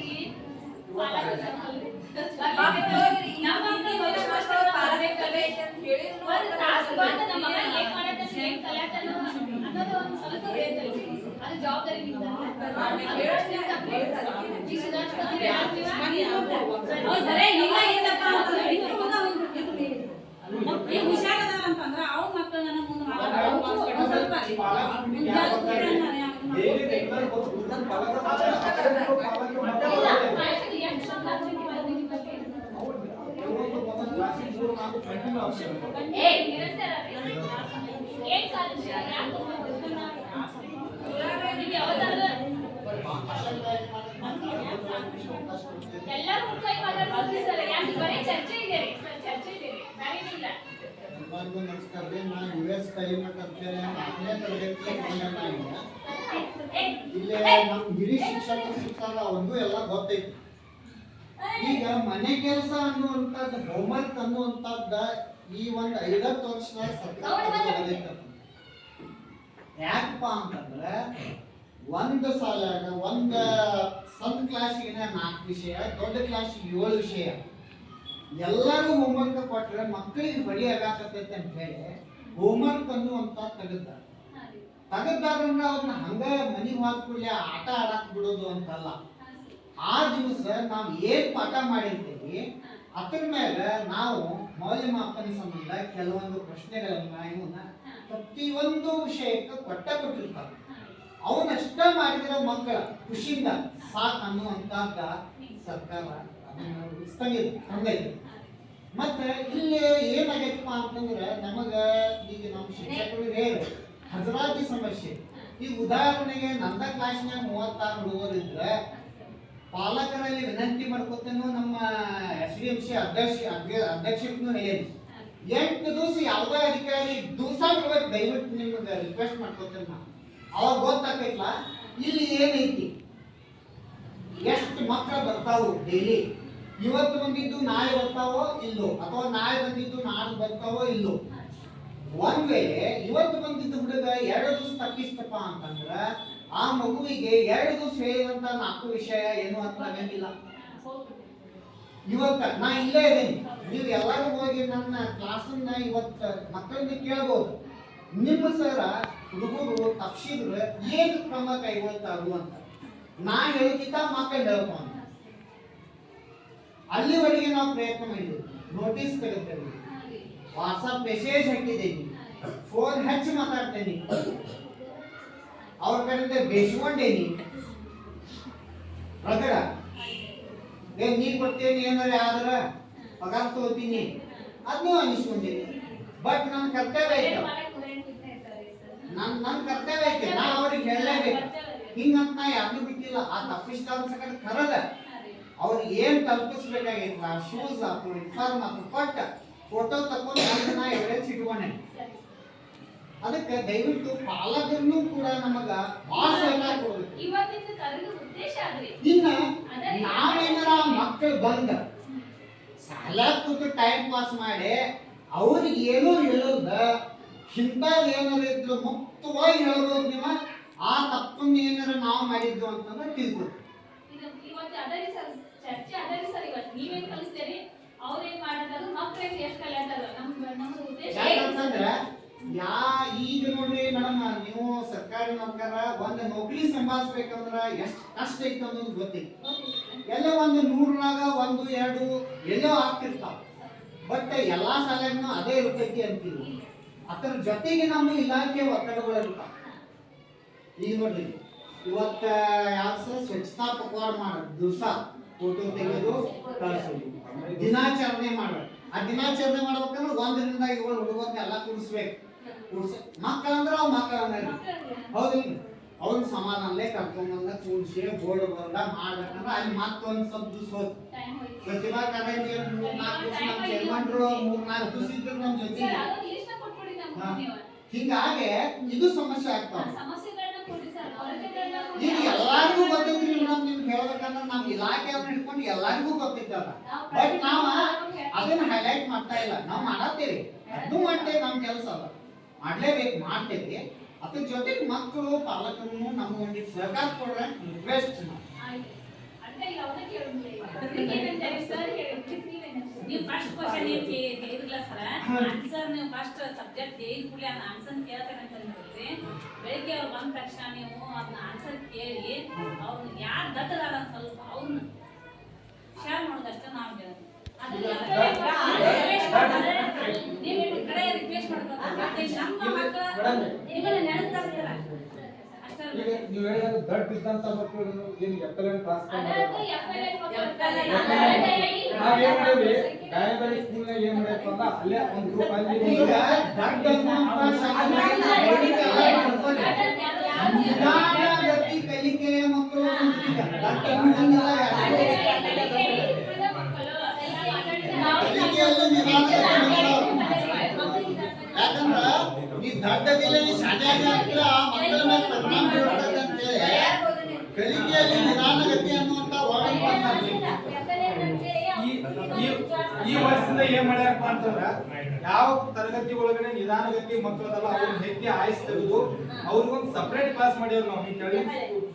Speaker 1: ಅದು ಜವಾಬ್ದಾರಿ
Speaker 2: ಹುಷಾರದಾರ ಅಂತಂದ್ರ ಅವ್ರ ಮಕ್ಕಳನ್ನ ಮುಂದೆ
Speaker 1: ಎಲ್ಲರೂ ಕೈ ಮಾತಾಡ್ತಾರೆ. ಯಾಕೆ ಬರೀ ಚರ್ಚೆ ಇದೆ ಚರ್ಚೆ ಇದೆ, ಬೇರೇನಿಲ್ಲ.
Speaker 6: ಎಲ್ಲರಿಗೂ ನಮಸ್ಕಾರ ರೀ. ನಾನು US ಕಲಿಮಠ ಅಂತೇಳಿ 4ನೇ ತರಗತಿಯಲ್ಲಿ ಇಲ್ಲೇ ನಮ್ಮ ಹಿರಿಯ ಶಿಕ್ಷಕರು ಸಿಗ್ತಾರ, ಅವ್ರಿಗೂ ಎಲ್ಲ ಗೊತ್ತೈತಿ. ಈಗ ಮನೆ ಕೆಲಸ ಅನ್ನುವಂಥದ್ದು ಹೋಮ್ವರ್ಕ್ ಅನ್ನುವಂಥದ್ದು ಈ ಒಂದು 50 ವರ್ಷದ ಸರ್ಕಾರ ಯಾಕಪ್ಪ ಅಂತಂದ್ರೆ ಒಂದು ಸಾಲಾಗ ಒಂದು ಸಣ್ಣ ಕ್ಲಾಸಿಗೆ 4 ವಿಷಯ, ದೊಡ್ಡ ಕ್ಲಾಸಿಗೆ 7 ವಿಷಯ, ಎಲ್ಲರೂ ಹೋಮ್ವರ್ಕ್ ಕೊಟ್ರೆ ಮಕ್ಕಳಿಗೆ ಬಡಿ ಆಗಾಕತ್ತೈತೆ ಅಂತ ಹೇಳಿ ಹೋಮ್ವರ್ಕ್ ಅನ್ನುವಂತ ತೆಗೆದಾರ. ತೆಗೆದಾರಂದ್ರ ಅವ್ರನ್ನ ಹಂಗ ಮನಿಗೆ ಹೋದ ಕೂಡಲೇ ಆಟ ಆಡಕ್ ಬಿಡೋದು ಅಂತಲ್ಲ. ಆ ದಿವಸ ನಾವು ಏನ್ ಪಾಠ ಮಾಡಿರ್ತೀವಿ ಅದ್ರ ಮೇಲೆ ನಾವು ಮೌಲ್ಯಮಾಪನ ಸಂಬಂಧ ಕೆಲವೊಂದು ಪ್ರಶ್ನೆಗಳನ್ನ ಇವನ್ನ ಪ್ರತಿಯೊಂದು ವಿಷಯಕ್ಕೆ ಕೊಟ್ಟಿರ್ತಾರೆ. ಅವನಷ್ಟ ಮಾಡಿದಿರೋ ಮಕ್ಕಳ ಖುಷಿಯಿಂದ ಸಾಕು ಅನ್ನುವಂತಹದ್ದ ಸರ್ಕಾರ ತಂದೈತಿ. ಮತ್ತೆ ಇಲ್ಲಿ ಏನಾಗೈತಪ್ಪ ಅಂತಂದ್ರೆ ನಮಗ ಈಗ ನಮ್ಮ ಶಿಕ್ಷಕರು ಹೇಳಿ ಹಜರಾತಿ ಸಮಸ್ಯೆ. ಈಗ ಉದಾಹರಣೆಗೆ ನನ್ನ ಕ್ಲಾಸ್ನಾಗ 36 ಹುಡುಗರಿದ್ರೆ ಪಾಲಕರಲ್ಲಿ ವಿನಂತಿ ಮಾಡ್ಕೊತೇನೋ ನಮ್ಮ SDMC ಅಧ್ಯಕ್ಷಕ್ಕೂ ಹೇಳಿ 8 ದಿವಸ ಯಾವುದೇ ಅಧಿಕಾರಿ ದಿವಸ ಬಿಡ್ಬೇಕು, ದಯವಿಟ್ಟು ನಿಮ್ಗೆ ರಿಕ್ವೆಸ್ಟ್ ಮಾಡ್ಕೊತೇನೆ ನಾ. ಅವಾಗ ಗೊತ್ತಾಗೈತಲ್ಲ ಇಲ್ಲಿ ಏನೈತಿ, ಎಷ್ಟು ಮಕ್ಕಳು ಬರ್ತಾವು ಡೈಲಿ. ಇವತ್ತು ಬಂದಿದ್ದು ನಾಳೆ ಬರ್ತಾವೋ ಇಲ್ಲೋ, ಅಥವಾ ನಾಳೆ ಬಂದಿದ್ದು ನಾಳೆ ಬರ್ತಾವೋ ಇಲ್ಲೋ. ಒಂದ್ ವೇಳೆ ಇವತ್ತು ಬಂದಿದ್ದು ಹುಡುಗ 2 ದಿವಸ ತಪ್ಪಿಸ್ತಪ್ಪ ಅಂತಂದ್ರ ಆ ಮಗುವಿಗೆ 2 ದಿವಸ ಹೇಳಿದಂತ 4 ವಿಷಯ ಏನು ಅಂತ ಆಗಂಗಿಲ್ಲ. ಇವತ್ತ ನಾ ಇಲ್ಲೇ ಇದ್ದೀನಿ, ನೀವು ಎಲ್ಲರೂ ಹೋಗಿ ನನ್ನ ಕ್ಲಾಸನ್ನ ಇವತ್ತು ಮಕ್ಕಳಿಂದ ಕೇಳ್ಬೋದು, ನಿಮ್ಮ ಸರ ಹುಡುಗರು ತಪ್ಪಿಸಿದ್ರೆ ಏನು ಕ್ರಮ ಕೈಗೊಳ್ತಾರು ಅಂತ. ನಾ ಹೇಳಕ್ಕಿಂತ ಮಕ್ಕಳು ಹೇಳ್ತಾನ. ಅಲ್ಲಿವರೆಗೆ ನಾವು ಪ್ರಯತ್ನ ಮಾಡಿದ್ವಿ. ನೋಟಿಸ್ ತೆಗೆತೇವೆ, ವಾಟ್ಸಪ್ ಮೆಸೇಜ್ ಹಾಕಿದ್ದೇನೆ, ಫೋನ್ ಹಚ್ಚಿ ಮಾತಾಡ್ತೇನೆ, ಅವ್ರ ಕಡೆಯಿಂದ ಬೇಸ್ಕೊಂಡೇನಿ. ರಗಡ ನೀನ್ ಕೊಡ್ತೇನೆ ಏನಾರ ಆದ್ರ ಪಗಾರ ತಗೋತೀನಿ ಅದನ್ನೂ ಅನಿಸ್ಕೊಂಡೇನಿ. ಬಟ್ ನನ್ನ ಕರ್ತವ್ಯ ಐತೆ, ನನ್ನ ಕರ್ತವ್ಯ ಐತೆ, ನಾ ಅವ್ರಿಗೆ ಹೇಳಲೇಬೇಕು. ಹಿಂಗಂತ ನಾ ಯಾರು ಬಿಟ್ಟಿಲ್ಲ. ಆ ತಪ್ಪಿಸ್ತಾರ ಸಕಡೆ ಕರದ ಅವ್ರಿಗೆ ಏನ್ ತಲುಪಿಸ್ಬೇಕಾಗಿಲ್ಲ, ಶೂಸ್ ಆತು ಯೂನಿಫಾರ್ಮ್ ಆತು ಕೊಟ್ಟ ಫೋಟೋ ತಕೊಂಡು ನಾ ಎವಿಡೆನ್ಸ್ ಇಟ್ಕೊಂಡೆ. ಅದಕ್ಕೆ ದಯವಿಟ್ಟು ಪಾಲಕರನ್ನು ಕೂಡ ನಮಗ ಭಾಳ ಸಹಕಾರ ಕೊಡ್ಬೇಕು. ಇನ್ನ ನಾವೇನಾರ ಮಕ್ಕಳು ಬಂದ ಸಾಲ ಕೂತು ಟೈಮ್ ಪಾಸ್ ಮಾಡಿ ಅವ್ರಿಗೆ ಏನೋ ಹೇಳೋದ ಇಂಥದ್ದು ಏನಾರ ಇದ್ರು ಮುಕ್ತವಾಗಿ ಹೇಳ್ಬೋದು. ನೀವು ಆ ತಪ್ಪನ್ನು ಏನಾರ ನಾವು ಮಾಡಿದ್ವು ಅಂತಂದ್ರೆ ತಿಳ್ಕೊಳ್ತೀವಿ.
Speaker 1: ಚರ್ಚೆ ಅದರಿ ಸರ್. ಇವತ್ತು ನೀವೇನ್ ಕಲಿಸ್ತೀರಿ, ಅವ್ರೇನ್ ಮಾಡ್ತಾರೆ, ಮಕ್ಕಳಿಗೆ ಎಷ್ಟು ಕಲಿಯತ್ತಾರ, ನಮ್ದು ಉದ್ದೇಶ
Speaker 6: ಯಾಕಂತಂದ್ರ ಈಗ ನೋಡ್ರಿ ಮೇಡಮ್, ನೀವು ಸರ್ಕಾರಿ ನೌಕರ ಒಂದು ನೌಕರಿ ಸಂಭಾಳಿಸ್ಬೇಕಂದ್ರ ಎಷ್ಟು ಕಷ್ಟ ಐತೆ ಅನ್ನೋದು ಗೊತ್ತೈತಿ. ಎಲ್ಲ ಒಂದು 100ರಾಗ 1, 2 ಎಲ್ಲೋ ಆಗ್ತಿರ್ತಾವ. ಬಟ್ ಎಲ್ಲಾ ಶಾಲೆಗೂ ಅದೇ ಇರ್ತೈತಿ ಅಂತೀವಿ. ಅದರ ಜೊತೆಗೆ ನಮ್ಮ ಇಲಾಖೆ ಒತ್ತಡಗಳು ಇರ್ತಾವ. ಈಗ ನೋಡ್ರಿ ಇವತ್ತ ಸ್ವಚ್ಛತಾ ಪಕ್ವಾಡ ಮಾಡೋದು, ದಿವಸ ಫೋಟೋ ತೆಗೆದು ಕಳಿಸೋದು, ದಿನಾಚರಣೆ ಮಾಡೋದು. ಆ ದಿನಾಚರಣೆ ಮಾಡ್ಬೇಕಂದ್ರೆ 1 ರಿಂದ 7 ಹುಡುಗರನ್ನ ಎಲ್ಲ ಕೂಡಿಸ್ಬೇಕು. ಮಕ್ಕಳಂದ್ರೆ ಅವ್ ಮಕ್ಕಳನ್ನ ಹೌದಿಲ್ಲ, ಅವ್ರನ್ನ ಸಮಾಧಾನಲೇ ಕರ್ಕೊಂಡ್ಬಂದ ಕೂಡಿಸಿ ಬೋರ್ಡ್ ಬಂದ ಮಾಡ್ಬೇಕಂದ್ರೆ ಅಲ್ಲಿ ಮತ್ತೊಂದು ಸ್ವಲ್ಪ ದಿವಸ ಹೋಯ್ತು. ಪ್ರತಿಭಾ ಕಾರಂಜಿ 3-4 ದಿವಸ ನಮ್ಮ ಚೇರ್ಮನ್ರು 3-4 ದಿವಸ ಇದ್ರು ನಮ್ಮ ಜೊತೆ. ಹಿಂಗಾಗಿ ಇದು ಸಮಸ್ಯೆ ಆಗ್ತಾವ. ಈಗ ಎಲ್ಲಾರಿಗೂ ಗೊತ್ತೈತ್ರಿ ಮೇಡಮ್, ನಿಮ್ಗೆ ಹೇಳ್ಬೇಕಂದ್ರೆ ನಮ್ಮ ಇಲಾಖೆಯವ್ರನ್ನ ಹಿಡ್ಕೊಂಡು ಎಲ್ಲಾರಿಗೂ ಗೊತ್ತಿದ್ದಲ್ಲ. ಬಟ್ ನಾವ ಅದನ್ನ ಹೈಲೈಟ್ ಮಾಡ್ತಾ ಇಲ್ಲ. ನಾವು ಮಾಡತ್ತೇವೆ, ಅದನ್ನು ಮಾಡ್ತೇವೆ, ನಮ್ಮ ಕೆಲಸ ಅಲ್ಲ, ಮಾಡ್ಲೇಬೇಕು, ಮಾಡ್ತೇವೆ. ಅದ್ರ ಜೊತೆಗೆ ಮಕ್ಕಳು ಪಾಲಕರು ನಮ್ಗೆ ಒಂದಿಟ್ಟು ಸಹಕಾರ ಕೊಡ್ರೆ ರಿಕ್ವೆಸ್ಟ್.
Speaker 2: ನೀವು ಫಸ್ಟ್ ಕ್ವಶನ್ ಏನ್ ಕೇಳಿದ್ರಲ್ಲ ಸರ್, ಆನ್ಸರ್ ನೀವು ಫಸ್ಟ್ ಸಬ್ಜೆಕ್ಟ್ ಹೇಳಿದ ಕೂಡಲೇ ಅದನ್ನ ಆನ್ಸರ್ ಕೇಳ್ತೇನೆ ಅಂತ ಹೇಳಿದ್ರಿ. ಬೆಳಿಗ್ಗೆ ಅವ್ರು ಬಂದ ತಕ್ಷಣ ನೀವು ಅದನ್ನ ಆನ್ಸರ್ ಕೇಳಿ ಅವ್ರನ್ನ ಯಾರು ದಟ್ಟದಾರ ಸ್ವಲ್ಪ ಅವ್ರನ್ನ ಶೇರ್ ಮಾಡೋದಷ್ಟೇ ನಾವು ಹೇಳೋದು. ನೀವು ಕಡೆ ರಿಕ್ವೆಸ್ಟ್ ಮಾಡ್ಕೊತಾರೆ ನಮ್ಮ ಮಕ್ಕಳ ನಿಮ್ಮನ್ನ ನೆನೆಸ್ತಾರೆ ಸರ್.
Speaker 5: ನೀವು ಹೇಳಿದ್ರೆ ದಟ್ ಇದ್ದಂತ ಮಕ್ಕಳು ಏನು ಎಪ್ಪಲೆನ್ ಕ್ಲಾಸ್ ನಾವೇನ್ ಮಾಡಿದ್ವಿ ಗಾಯಬರಿ ಸ್ಕೂಲ್ನಾಗ ಏನ್ ಮಾಡಿದ್ವಿ ಅಂದ್ರೆ ಅಲ್ಲೇ ಒಂದು ಗ್ರೂಪ್ ಅಲ್ಲಿ
Speaker 6: ಕಲಿಕೆಯ ಮಕ್ಕಳು ಯಾಕಂದ್ರ ಈ ದಡ್ಡದಿಲ್ಲ ಈ ಶಾಲೆಯಾಗಿ ಹಾಕಿಲ್ಲ ಆ ಮಕ್ಕಳ ಮೇಲೆ ಪರಿಣಾಮ ಬೀಳ್ತದೆ ಅಂತ ಹೇಳಿ ಕಲಿಕೆಯಲ್ಲಿ ನಿಧಾನಗತಿ ಅನ್ನುವಂತ ವರ್ಣ
Speaker 5: ಈ ವರ್ಷದಿಂದ ಏನ್ ಮಾಡ್ಯಾರಪ್ಪ ಅಂತಂದ್ರ ಯಾವ ತರಗತಿ ಒಳಗಡೆ ನಿಧಾನಗತಿ ಮಕ್ಕಳದಲ್ಲ ಅವ್ರನ್ನ ಹೆಚ್ಚಿ ಆಯ್ಸ್ ತೆಗೆದು ಅವ್ರಿಗೊಂದು ಸಪರೇಟ್ ಕ್ಲಾಸ್ ಮಾಡ್ಯಾರ ನಾವು ಈ ಕೆಳಗೆ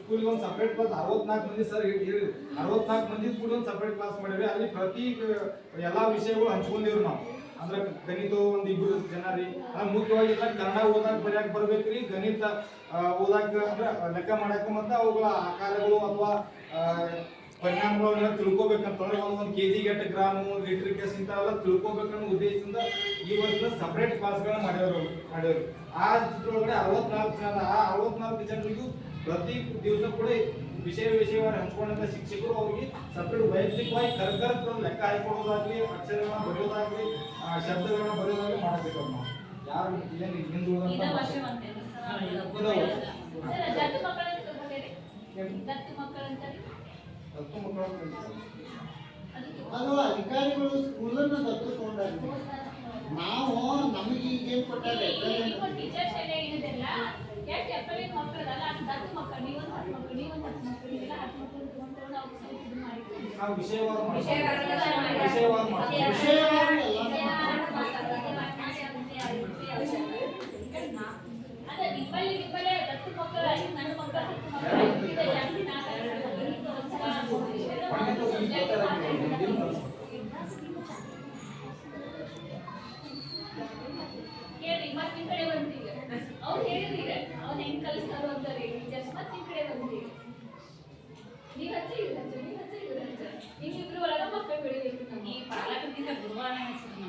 Speaker 5: ಸ್ಕೂಲ್ಗೆ ಒಂದು ಸಪರೇಟ್ ಕ್ಲಾಸ್ 64 ಮಂದಿ ಸರ್ ಹೇಳಿ 64 ಮಂದಿ ಕೂಡ ಒಂದು ಸಪರೇಟ್ ಕ್ಲಾಸ್ ಮಾಡಿದ್ವಿ ಅಲ್ಲಿ ಪ್ರತಿ ಎಲ್ಲಾ ವಿಷಯಗಳು ಹಂಚ್ಕೊಂಡಿವ್ರಿ ನಾವು ಅಂದ್ರೆ ಗಣಿತ ಒಂದ್ 2 ಜನ ರೀ ಮುಖ್ಯವಾಗಿ ಕನ್ನಡ ಓದಾಕ ಬರ್ಯಾಕ ಬರ್ಬೇಕ್ರಿ ಗಣಿತ ಓದಾಕ ಅಂದ್ರೆ ಲೆಕ್ಕ ಮಾಡಾಕ ಮತ್ತೆ ಅವುಗಳ ಆಕಾರಗಳು ಅಥವಾ ಪರಿಣಾಮಗಳನ್ನ ತಿಳ್ಕೊಬೇಕಂತಂದ್ರೆ ಒಂದು ಕೆಜಿ ಗೆ 8 ಗ್ರಾಮ್ ಲೀಟರ್ ಕೇಸ್ ಇಂಥವೆಲ್ಲ ತಿಳ್ಕೊಬೇಕನ್ನೋ ಉದ್ದೇಶದಿಂದ ಈ ವರ್ಷ ಸಪರೇಟ್ ಕ್ಲಾಸ್ಗಳನ್ನ ಮಾಡ್ಯಾವ್ರು ಆ ಚಿತ್ರೊಳಗಡೆ 64 ಜನ ಆ 64 ಜನರಿಗೂ ಪ್ರತಿ ದಿವಸ ಕೂಡ ವಿಷಯವಾಗಿ ಹಂಚ್ಕೊಂಡಂತ ಶಿಕ್ಷಕರು ಅವ್ರಿಗೆ ಸಪರೇಟ್ ವೈಯಕ್ತಿಕವಾಗಿ ಕರ್ಕರ ಲೆಕ್ಕ ಹಾಕೊಡೋದಾಗ್ಲಿ ಅಕ್ಷರಗಳನ್ನ ಬರೆಯೋದಾಗ್ಲಿ ಶಬ್ದಗಳನ್ನ ಬರೆಯೋದಾಗ್ಲಿ ಮಾಡಬೇಕು ನಾವು ಯಾರು ಏನು ಹಿಂದುಳಿದಂತ
Speaker 1: ಸರ್ ದತ್ತು ಮಕ್ಕಳಂತ ಕರ್ಕೊಂಡಿರಿ ದತ್ತು ಮಕ್ಕಳಂತ
Speaker 5: ಹತ್ತು ಮಕ್ಕಳು
Speaker 6: ಅದು ಅಧಿಕಾರಿಗಳು ಸ್ಕೂಲನ್ನ ದತ್ತು ತಗೊಂಡಾರ ನಾವು ನಮಗೆ ಈಗೇನ್ ಕೊಟ್ಟಾರೆ
Speaker 1: ಟೀಚರ್ಸ್ ಎಲ್ಲ ಏನಿದೆಲ್ಲ ಎಷ್ಟು ಎಪ್ಪಲಿನ ಮಕ್ಕಳಲ್ಲ ಅದು ದತ್ತು ಮಕ್ಕಳು ನೀವೊಂದು 10 ಮಕ್ಕಳು ನೀವೊಂದು 10 ಮಕ್ಕಳು ಇಲ್ಲ 10 ಮಕ್ಕಳು ತಗೊಂಡು ನಾವು ಇದು ಮಾಡಿದ್ವಿ
Speaker 5: ನಾವು ವಿಷಯವಾರು
Speaker 1: ಅದೇ ನಿಮ್ಮಲ್ಲಿ ದತ್ತು ಮಕ್ಕಳು ನನ್ನ ಮಕ್ಕಳು 10 ಮಕ್ಕಳು ಜಾಸ್ತಿ ಕೇಳಿ ಮತ್ತೆ ನಿಮ್ ಕಡೆ ಬಂದ್ರಿ ಅವ್ರು ಹೇಳಿದ್ರಿ ಅವ್ನು ಹೆಂಗ್ ಕಲಿಸ್ತಾರೋ ಅಂತಾರೆ ಟೀಚರ್ಸ್ ಮತ್ತೆ ನಿಮ್ ಕಡೆ ಬಂದ್ರಿ ನೀವ್ ಹಚ್ಚ ಇವ್ರು ಹಚ್ಚ ನೀವ್ ಹಚ್ಚ ಇವ್ರು ಹಚ್ಚ ನಿಮ್ಮಿಬ್ರು ಒಳಗ ಮಕ್ಕಳು ಬೆಳಿಬೇಕು
Speaker 2: ಈ ಪಾಲಕರಿಂದ ಗುರುವಾರ ಹೆಸರು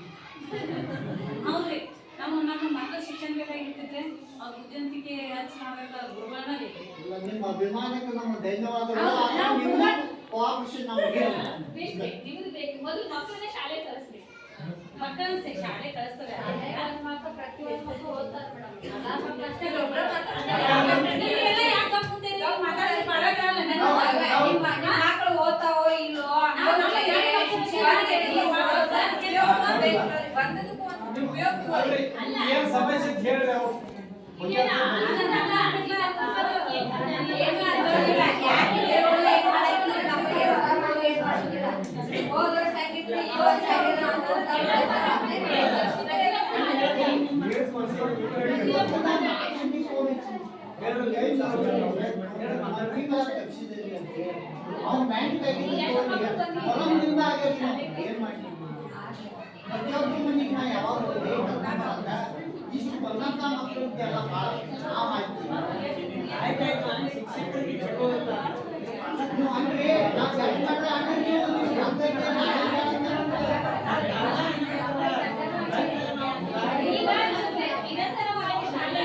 Speaker 2: ಹೌದ್ರಿ ನಮ್ಮ ಮಕ್ಕಳ ಶಿಕ್ಷಣ ಬೇಕಾಗಿರ್ತೈತೆ ಅವ್ರ ಬುದ್ಧಿವಂತಿಕೆ ಹಚ್ಚ ಮಾಡ್ಬೇಕ ಗುರುಗಳನ್ನ ಬೇಕು
Speaker 6: ನಿಮ್ಮ ಅಭಿಮಾನಕ್ಕೆ ನಮ್ಮ ಧನ್ಯವಾದಗಳು ಕೋಆಪರೇಷನ್ ನಮಗೆ
Speaker 1: ನಿಮ್ದು ಬೇಕು ಮೊದಲು ಮಕ್ಕಳನ್ನ ಶಾಲೆ ಕಳಿಸ್ರಿ
Speaker 2: ಮಕ್ಕಳನ್ನ ಶಾಲೆ ಕಳಿಸ್ತಾರೆ
Speaker 1: ಮಕ್ಕಳು ಪ್ರತಿಯೊಂದು ಮಕ್ಕಳು ಓದ್ತಾರೆ
Speaker 4: ಮಕ್ಕಳು ಓದ್ತಾವೋ ಇಲ್ಲೋ
Speaker 5: ಏನ್ ಸಮಸ್ಯೆ ಕೇಳಿದ್ರೆ ಅವ್ರು
Speaker 6: ಅವ್ನ ಬ್ಯಾಂಕ್ ಹೊರಗಿನಿಂದ ಆಗೈತಿ ಏನ್ ಮಾಡಿ ಪ್ರತಿಯೊಬ್ಬರ ಮನೆಗೆ ನಾ ಯಾವಾಗ ಇಷ್ಟು ಬಂದಂತ ಮಕ್ಕಳಿಗೆಲ್ಲ ಭಾಳ ನಾವು ಮಾಡ್ತೀವಿ ಅಂದ್ರೆ ನಾವು ಕೆಲಸ ಮಾಡಿದ್ರೆ
Speaker 1: ನಿರಂತರವಾಗಿ ಶಾಲೆ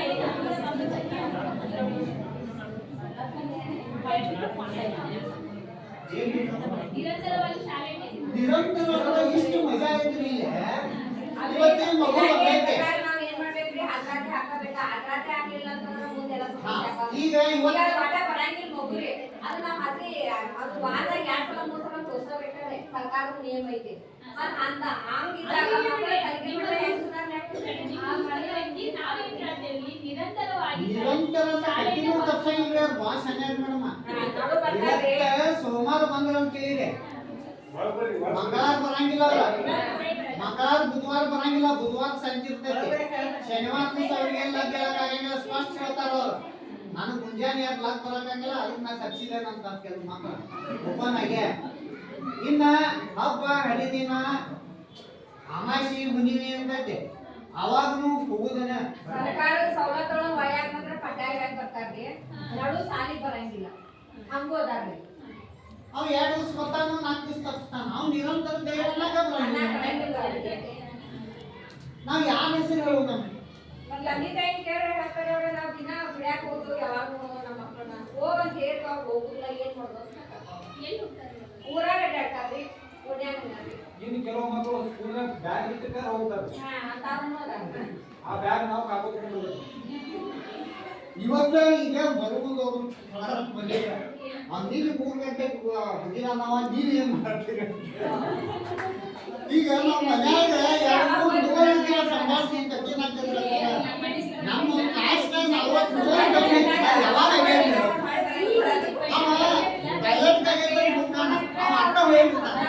Speaker 6: ನಿರಂತರವಾಗಿ ಇಷ್ಟು ಮಜಾ ಐತ್ರಿ ಇವತ್ತೇ ಮಗು ಬಂದೈತೆ ಈಗ
Speaker 4: ಸರ್ಕಾರದ ನಿಯಮ ಐತಿ
Speaker 6: ಸೋಮವಾರ ಬಂದ್ರ ಅಂತ ಕೇಳಿದೆ ಮಂಗಳವಾರ ಬರಂಗಿಲ್ಲ ಅವ್ರ ಮಂಗಳವಾರ ಬುಧವಾರ ಬರಂಗಿಲ್ಲ ಬುಧವಾರ ಸಂಜೆ ಇರ್ತೈತಿ ಶನಿವಾರ ದಿವಸ ಅವ್ರಿಗೆಲ್ಲ ಕೇಳಕ್ಕಾಗಂಗಿಲ್ಲ ಸ್ಪಷ್ಟ ಹೇಳ್ತಾರ ಅವ್ರು ನನಗೆ ಮುಂಜಾನೆ ಯಾರು ಲಾಕ್ ಬರಕ್ಕಾಗಿಲ್ಲ ಅದಕ್ಕೆ ನಾ ತಪ್ಸಿದ್ದೇನೆ ಅಂತ ಕೆಲವು ಮಕ್ಕಳು ಓಪನ್ ಆಗಿ ಇನ್ನ ಹಬ್ಬ ಹರಿದಿನ ಅಮಾಸಿ ಹುಣ್ಣಿಮೆ ಅಂತೈತಿ ಅವಾಗನು ಹೋಗುದನ
Speaker 4: ಸರ್ಕಾರದ ಸವಲತ್ತುಗಳು ವಯಾಗ ಮಾತ್ರ ಕಡ್ಡಾಯವಾಗಿ ಬರ್ತಾರ್ರಿ ನಡು ಸಾಲಿ ಬರಂಗಿಲ್ಲ ಹಂಗೋದಾರ್ರಿ
Speaker 6: ಅವ್ 2 ದಿವಸ ಬರ್ತಾನ 4 ದಿವಸ ತಪ್ಪಿಸ್ತಾನ ಅವ್ ನಿರಂತರ ದೇವರನ್ನಾಗ ಬರಂಗಿಲ್ಲ ನಾವ್ ಯಾರ ಹೆಸರು ಹೇಳು ನಮ್ಗೆ
Speaker 4: ತಂದೆ ತಾಯಿ ಕೇಳಿ ಹೇಳ್ತಾರೆ ಅವ್ರೆ ನಾವು ದಿನ ಬಿಡ್ಯಾಕ ಹೋಗ್ತೀವಿ ಯಾವಾಗ ನಮ್ಮ ಮಕ್ಕಳನ್ನ ಹೋಗಂತ ಹೇಳ್ತಾವ ಹೋಗುದಿಲ್ಲ ಏನ್ ಮಾಡೋದು
Speaker 1: ಎಲ್ಲಿ ಹೋಗ್ತಾರೆ
Speaker 4: ಊರಾಗ ಅಡ್ಡಾಡ್ತಾರ್ರಿ ಓಣ್ಯಾಗ
Speaker 5: ಇನ್ನು ಕೆಲವು ಮಕ್ಕಳು ಸ್ಕೂಲ್ನಾಗ ಬ್ಯಾಗ್ ಇಟ್ಟಕಾರ ಹೋಗ್ತಾರೆ ಆ ಬ್ಯಾಗ್ ನಾವು ಕಾಕೋಕೊಂಡು
Speaker 6: ಇವತ್ತ ಈಗ ಬರುವುದು ಬಂದಿಲ್ಲ ಅಂದಿಗೆ 3 ಗಂಟೆಗೆ ಬಂದಿಲ್ಲ ನಾವು ನೀವ್ ಏನ್ ಮಾಡ್ತೀರಿ ಈಗ ನಾವು ಮನ್ಯಾಗ 2-3 ಗಂಟೆ ಸಂಭಾಷಣೆ ನಮ್ಮ ಕ್ಲಾಸ್ 40 ಯಾವಾಗ ಅವ ಟೈಲೆಟ್ ತೆಗೆದ್ರೆ ಮುಖಾನ ಅವ ಅಟ್ಟ ಹೋಗ್ಬಿಡ್ತಾನೆ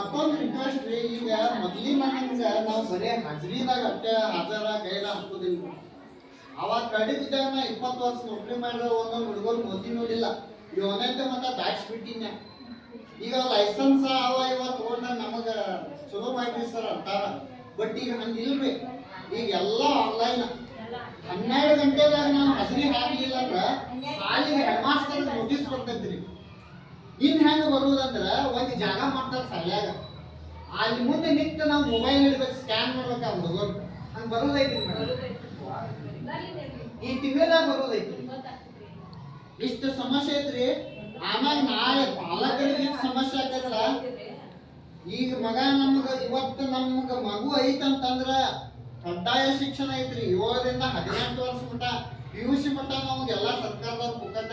Speaker 6: ಮತ್ತೊಂದು ರಿಕ್ವೆಸ್ಟ್ ರೀ, ಈಗ ಮೊದ್ಲಿನಂಗ ನಾವು ಬರೀ ಹಾಜರಿದಾಗ ಅಷ್ಟೇ ಹಾಜರ ಗೈಡ ಹಾಕೋದಿಲ್ಲ. ಅವಾಗ ಕಡಿಬಿದ್ದಾಗ ನಾ 20 ವರ್ಷ ನೌಕರಿ ಮಾಡಿರೋ ಒಂದೊಂದು ಹುಡುಗರು ಓದಿ ನೋಡಿಲ್ಲ, ಇವನಂತೆ ಮತ್ತ ದಾಟ್ಸ್ಬಿಟ್ಟಿನ. ಈಗ ಲೈಸೆನ್ಸ್ ಅವ ಇವ ತಗೊಂಡ ನಮಗ ಚಲೋ ಮಾಡ್ರಿ ಸರ್ ಅಂತಾರ. ಬಟ್ ಈಗ ಹಂಗಿಲ್ರಿ, ಈಗ ಎಲ್ಲ ಆನ್ಲೈನ್. 12 ಗಂಟೆದಾಗ ನಾವು ಹಾಜರಿ ಹಾಕ್ಲಿಲ್ಲ ಅಂದ್ರ ಸಾಲಿಗೆ ಹೆಡ್ ಮಾಸ್ಟರ್ ನೋಟಿಸ್ ಬರ್ತೈತ್ರಿ. ಇನ್ ಹೆಂಗ ಬರುವುದಂದ್ರ ಒಂದ್ ಜಾಗ ಮಾಡ್ತಾರ ಶಾಲ್ಯಾಗ, ಅಲ್ಲಿ ಮುಂದೆ ನಿಂತು ನಾವು ಮೊಬೈಲ್ ಹಿಡ್ಬೇಕು, ಸ್ಕ್ಯಾನ್ ಮಾಡ್ಬೇಕು ಆ ಹುಡುಗರು. ಹಂಗ ಬರೋದೈತಿ ಮೇಡಮ್, ಈ ತಿಂಗಳದಾಗ ಬರೋದೈತಿ. ಇಷ್ಟು ಸಮಸ್ಯೆ ಐತ್ರಿ. ಆಮ್ಯಾಗ ನಾಳೆ ಪಾಲಕರಿಗೆ ಸಮಸ್ಯೆ ಆಕೈತಲ್ಲ. ಈಗ ಮಗ ನಮ್ಗ ಇವತ್ತು ನಮ್ಗ ಮಗು ಐತಂತಂದ್ರ ಕಡ್ಡಾಯ ಶಿಕ್ಷಣ ಐತ್ರಿ. 7 ರಿಂದ 18 ವರ್ಷ ಮಟ PUC ಮಟ ನಮ್ಗೆಲ್ಲ ಸರ್ಕಾರದವ್ರು ಪುಕ್ಕಟ.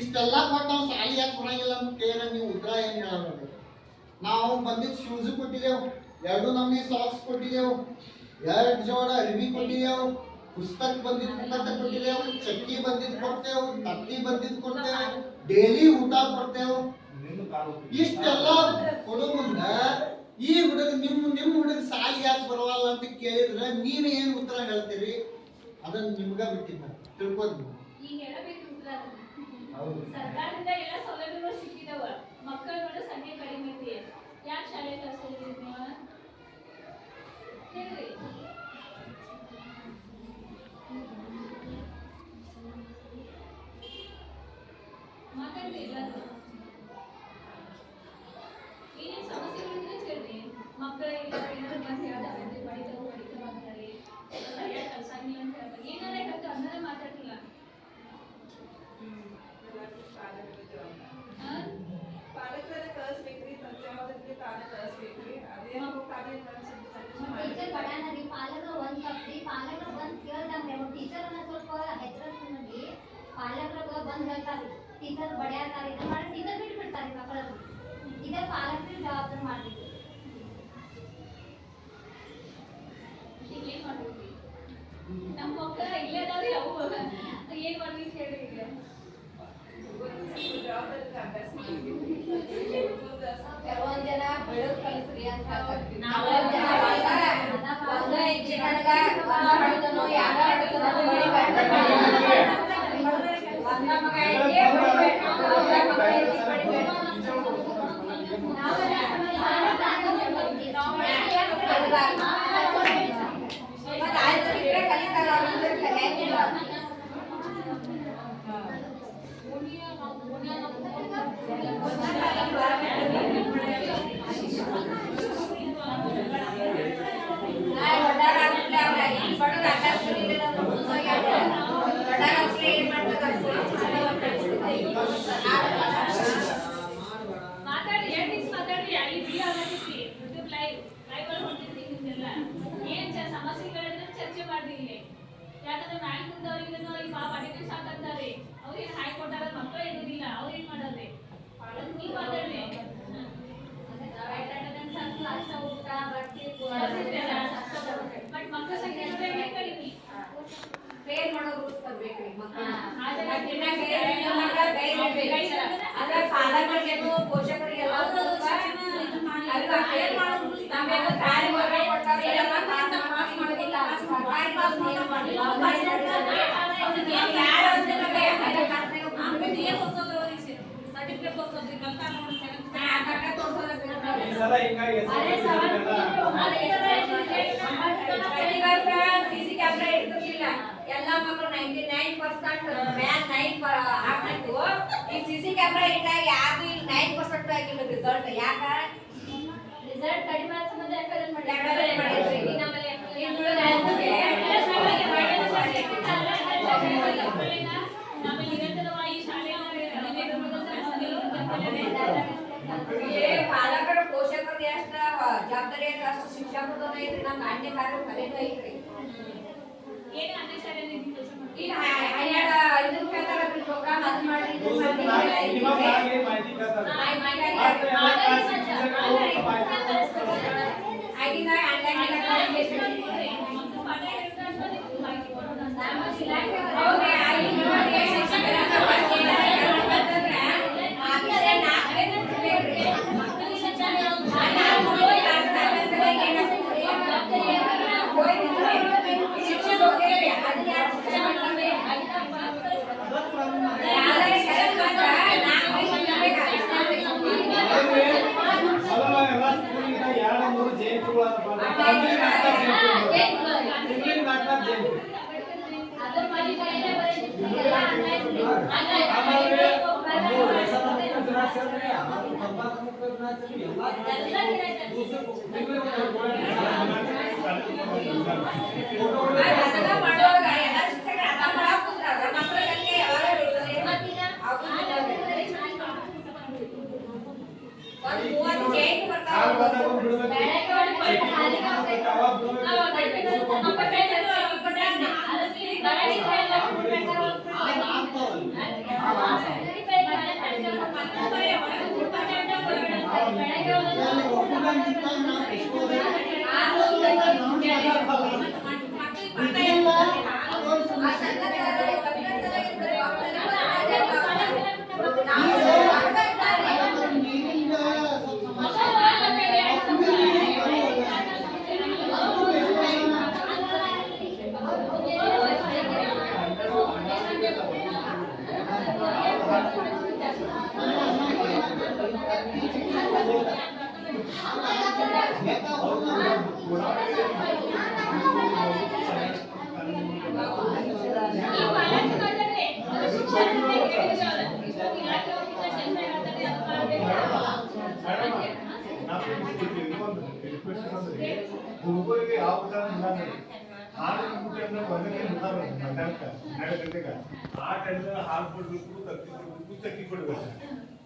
Speaker 6: ಇಷ್ಟೆಲ್ಲ ಕೊಟ್ಟು ನಾವು ಸಾಲಿ ಯಾಕೆ ಕೊಡಂಗಿಲ್ಲ ಅಂತ ಕೇಳಿದ್ರೆ ನೀವು ಉತ್ತರ ಏನ್ ಹೇಳೋದು? ನಾವು ಬಂದಿದ್ದು ಶೂಸ್ ಕೊಟ್ಟಿದ್ದೆವು, 2 ನಮೂನಿ ಸಾಕ್ಸ್ ಕೊಟ್ಟಿದ್ದೆವು, 2 ಜೋಡ ಅರಿವಿ ಕೊಟ್ಟಿದ್ದೆವು, ಪುಸ್ತಕ ಬಂದಿದ್ದು ಪುಸ್ತಕ ಕೊಟ್ಟಿದ್ದೆವು, ಚಕ್ಕಿ ಬಂದಿದ್ದು ಕೊಡ್ತೇವು, ತತ್ತಿ ಬಂದಿದ್ದು ಕೊಡ್ತೇವೆ, ಡೈಲಿ ಊಟ ಕೊಡ್ತೇವು. ಇಷ್ಟೆಲ್ಲ ಕೊಡೋ ಮುಂದ ಈ ಹುಡುಗ ನಿಮ್ಮ ಹುಡುಗ ಸಾಲಿ ಯಾಕೆ ಬರವಲ್ಲ ಅಂತ ಕೇಳಿದ್ರೆ ನೀನು ಏನು ಉತ್ತರ ಹೇಳ್ತೀರಿ? ಅದನ್ನ ನಿಮ್ಗ ಬಿಟ್ಟಿದ್ದ ತಿಳ್ಕೊಂಡು.
Speaker 1: ಈಗ ಹೇಳಬೇಕು ಉತ್ತರ ಸರ್ಕಾರದಿಂದ ಎಲ್ಲ ಸೌಲಭ್ಯಗಳು ಸಿಕ್ಕಿದವ, ಮಕ್ಕಳುಗಳು ಸಂಖ್ಯೆ ಕಡಿಮೆ ಐತಿ, ಯಾಕೆ ಶಾಲೆ ಕಳ್ಸಿದ್ರಿ ನೀವು ಹೇಳ್ರಿ? ಮಾತಾಡ್ರಿ ಎಲ್ಲರೂ. ಏನೇನು ಸಮಸ್ಯೆಗಳಿದ್ರೆ ಹೇಳ್ರಿ. ಮಕ್ಕಳಿಗೆ ಏನಾದ್ರು ಬಂದು ಹೇಳ್ತಾರೆ, ಬಡಿತವು ಅಂತಾರೆ, ಸರಿಯಾಗಿ ಕಳ್ಸಂಗಿಲ್ಲ ಅಂತ ಹೇಳ್ತಾರೆ. ಏನಾರ ಹೇಳ್ತಾರೆ ಅಂದ್ರೆ ಮಾತಾಡ್ತಿಲ್ಲ.
Speaker 3: ಪಾಲಕರನ್ನ ಕಳಿಸ್ಬೇಕ್ರಿ, ಸಂಚಾರದಲ್ಲಿ ತಾನೇ ಕಳಿಸ್ಬೇಕ್ರಿ. ಅದೇ
Speaker 7: ಟೀಚರ್ ಬಡಾನರಿ ಪಾಲಕರು ಒಂದ್ ತಪ್ಪಿ ಪಾಲಕರು ಬಂದ್ ಕೇಳ್ದಂಗೆ ಟೀಚರ್ನ ಸ್ವಲ್ಪ ಹೆಸರಲ್ಲಿ ಪಾಲಕರು ಬಂದ್ ಹೇಳ್ತಾರೆ, ಟೀಚರ್ ಬಡಿಯಾತಾರೆ, ಇದನ್ನ ಮಾಡಿ ಟೀಚರ್ ಬಿಟ್ಟು ಬಿಡ್ತಾರೆ ಮಕ್ಕಳನ್ನು. ಇದೇ ಪಾಲಕರಿಗೆ ಜವಾಬ್ದಾರಿ ಮಾಡ್ಬೇಕು.
Speaker 1: ಈಗ ಏನ್ ಮಾಡ್ಬೇಕು? ನಮ್ಮ ಮಕ್ಕಳ ಇಲ್ಲೇ ಅದಾವ್ರಿ, ಅವು ಏನ್ ಮಾಡ್ಬೇಕು ಹೇಳ್ರಿ? ಈಗ
Speaker 4: ಕೆಲವೊಂದ್ ಜನ ಬೆಳಗ್ ಕಲಿಸ್ರಿ ಅಂತ ಹೇಳ್ತಾರೆ.
Speaker 1: ಮಾತಾಡಿ 2 ನಿಮಿಷ ಮಾತಾಡ್ರಿ. ಅಲ್ಲಿ ವಿಡಿಯೋ ಆಗತೈತಿ, ಯೂಟ್ಯೂಬ್ ಲೈವ್ ಒಳಗೆ ಹೊಂಟಿದ್ರಿ ನಿಮ್ದೆಲ್ಲ. ಏನ್ ಸಮಸ್ಯೆಗಳಿದ್ರೆ ಚರ್ಚೆ ಮಾಡ್ರಿ ಇಲ್ಲಿ. ಯಾಕಂದ್ರೆ ಮ್ಯಾಲ್ ಕುಂದವ್ರಿಗೆ ಈ ಪಾಪ ಅಟೆಂಡೆನ್ಸ್ ಹಾಕಂತಾರೆ, ಅವ್ರೇನು ಹಾಕಿ ಕೊಟ್ಟಾರ, ಮಕ್ಕಳು ಇರೋದಿಲ್ಲ, ಅವ್ರೇನ್ ಮಾಡೋದ್ರಿ? ನೀವು ಮಾತಾಡ್ರಿ. ಬಟ್ ಮಕ್ಕಳ ಸಂಖ್ಯೆ ಕಡಿಮೆ.
Speaker 4: ಫೇಲ್ ಮಾಡೋ ರೂಲ್ಸ್ ತರ್ಬೇಕ್ರಿ
Speaker 1: ಅದ್ರ
Speaker 4: ಪಾಲಕರಿಗೇನು ಪೋಷಕರಿಗೆಲ್ಲ ಫೇಲ್ ಮಾಡೋ ರೂಲ್ಸ್ ಸಿಸಿ ಕ್ಯಾಮ್ರಾ ಇರ್ತಿರ್ಲಿಲ್ಲ. ಎಲ್ಲ ಮಕ್ಕಳು 99% ಮ್ಯಾಲ್ 9 ಆಗ್ತಿತ್ತು. ಈ ಸಿಸಿ ಕ್ಯಾಮ್ರಾ ಇಟ್ಟಾಗ ಯಾರು ಇಲ್ಲಿ 9% ಆಗಿಲ್ಲ ರಿಸಲ್ಟ್. ಯಾಕ
Speaker 1: ರಿಸಲ್ಟ್ ಕಡಿಮೆ ಆದ ಸಂಬಂಧ ಯಾಕಂದ್ರೆ
Speaker 4: ಮಾಡಿದ್ರಿ ಈ ನಮ್ಮಲ್ಲಿ ಪಾಲಕರ ಪೋಷಕರದ್ದು ಎಷ್ಟು ಜವಾಬ್ದಾರಿ ಐತೆ ಅಷ್ಟು ಶಿಕ್ಷಕರದ್ದು ಐತ್ರಿ. ನಮ್ಮ ನಾಣ್ಯ ಕಾರ್ಯ ಕರೆದು ಐತ್ರಿ.
Speaker 1: ಏನು ಅನ್ನ ಶಾಲೆ
Speaker 4: ಈಗ 12 ರೂಪಾಯಿ ಪ್ರೋಗ್ರಾಮ್ ಅದು ಮಾಡ್ರಿ ಇದು ಮಾಡ್ರಿ
Speaker 5: ತಿಂಗಳಿಗೆ 4 ಜಯಂತಿ.
Speaker 1: ಅದು ಮಾಡಿ ಕೈಲೇ ಬರೀ
Speaker 4: ಅದನ್ನ ಮಾಡುವಾಗ ಎಲ್ಲ ಶಿಕ್ಷಕರು ಅರ್ಥ ಮಾಡಕ್ ಕುಂತ್ರೆ ಮಕ್ಕಳ ಕಲಿಕೆ ಯಾವಾಗ ಹಿಡಿತಾರೆ? ಒಂದು 30 ಜಯಂತಿ ಬರ್ತಾವ.
Speaker 8: ಹುಡುಗರಿಗೆ ಯಾವ ಪ್ರಕಾರ ಮುಖಾಂತರ ಹಾಲು ಊಟ ಅಂದ್ರೆ ಒಂದನೇ ಮುಖಾಂತರ ಮಧ್ಯಾಹ್ನಕ್ಕೆ 12 ಗಂಟೆಗೆ ಆ ಟೈಮ್ದಾಗ ಹಾಲು ಕೊಡ್ಬೇಕು ತತ್ತಿ ಕೊಡ್ಬೇಕು ಚಕ್ಕಿ ಕೊಡ್ಬೇಕು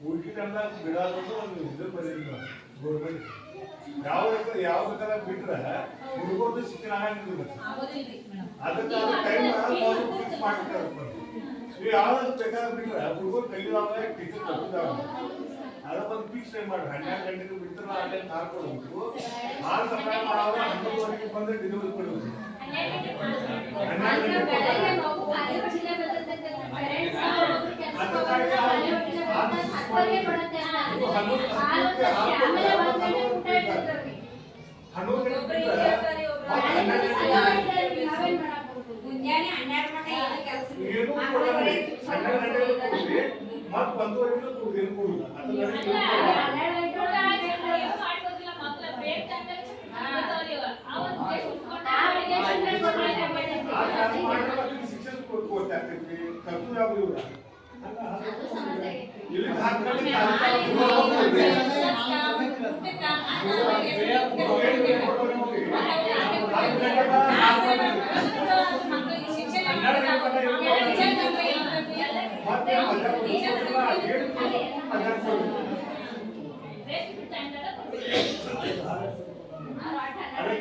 Speaker 8: ಉಳ್ಕಿ ಟೈಮ್ದಾಗ ಬಿಡೋದು ಒಂದು ಇದ್ರ ಬಂದಿಲ್ಲ ಗೌರ್ಮೆಂಟ್ ಯಾವ ಪ್ರಕಾರ ಬಿಟ್ರೆ ಹುಡುಗರದ್ದು ಶಿಕ್ಷಣ ಆಗಂಗಿಲ್ಲ ಅದಕ್ಕೆ ಟೈಮ್ ಫಿಕ್ಸ್ ಮಾಡ್ತಾರೆ ನೀವು ಯಾವ್ದು ಬೇಕಾದ್ರೆ ಬಿಟ್ರೆ ಹುಡುಗರು ಕೈಲಾಗ ಟೀಚರ್ ಬರ್ತಿದ್ದಾವೆ ಅದಕ್ಕೊಂದು ಫಿಕ್ಸ್ ಟೈಮ್ ಮಾಡ್ರಿ 12 ಗಂಟೆಗೆ ಬಿಡ್ತಾರೆ ಆ ಟೈಮ್ ಹಾಲು ಕೊಡ್ಬೇಕು ಹಾಲು ಸಪ್ಲೈ ಮಾಡೋರು 11 ಬಂದ್ರೆ ಡೆಲಿವರಿ ಕೊಡ್ಬೇಕು 12
Speaker 4: ಮುಂಜಾನೆ 12 ಮಟ್ಟ ಏನು ಕೆಲಸ
Speaker 8: ಏನು ಕೊಡಲ್ಲ 12 ಗಂಟೆಗೆ ಮತ್ತೆ 1:30 ಏನು ಕೊಡುಲ್ಲ ಶಿಕ್ಷಣ ಕೊಡ್ತಾಗ್ತೈತಿ ಕರ್ಪೂ ಯಾವ ಇವ್ರ ಇಲ್ಲಿ ಅದಕ್ಕೆ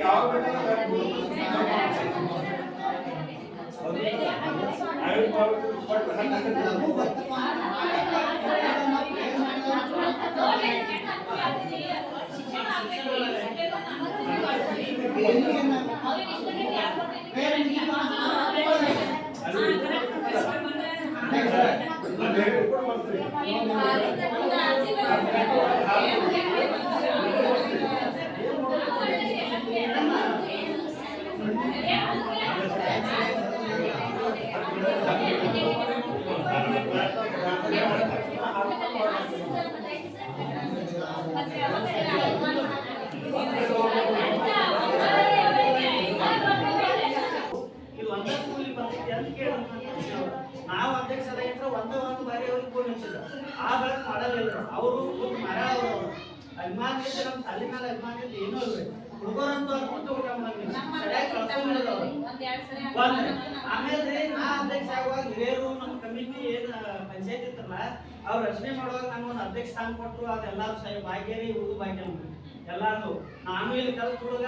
Speaker 8: ಯಾವ
Speaker 9: ನಾವು ಅಧ್ಯಕ್ಷರ ಒಂದು ಬಾರಿ ಅವ್ರಿಗೆ ಫೋನ್ ಹಚ್ಚಿದ್ರು ಆ ಬೆಳಕು ಮಾಡಲಿಲ್ಲ ಅವರು ಮರ ಅಭಿಮಾನ ನಮ್ಮ ಸಾಲಿ ಮೇಲೆ ಅಭಿಮಾನ ಏನೂ ಇಲ್ಲ ಹುಡುಗರಂತೂ ಅವ್ರು ಮತ್ತೆ ಊಟ ಆಮೇಲೆ ನಾ ಅಧ್ಯಕ್ಷ ಆಗುವಾಗ ಹಿರಿಯರು ನಮ್ಮ ಕಮಿಟಿ ಏನು ಪಂಚಾಯತ್ ಇತ್ತಲ್ಲ ಅವ್ರು ರಚನೆ ಮಾಡುವಾಗ ನಂಗೆ ಒಂದು ಅಧ್ಯಕ್ಷ ಸ್ಥಾನ ಕೊಟ್ಟರು ಅದೆಲ್ಲರೂ ಸಹ ಭಾಗ್ಯರಿ ಹುಡುಗ ಭಾಗ್ಯ ಎಲ್ಲಾರು ನಾನು ಇಲ್ಲಿ ಕಲ್ತು ಹುಡುಗ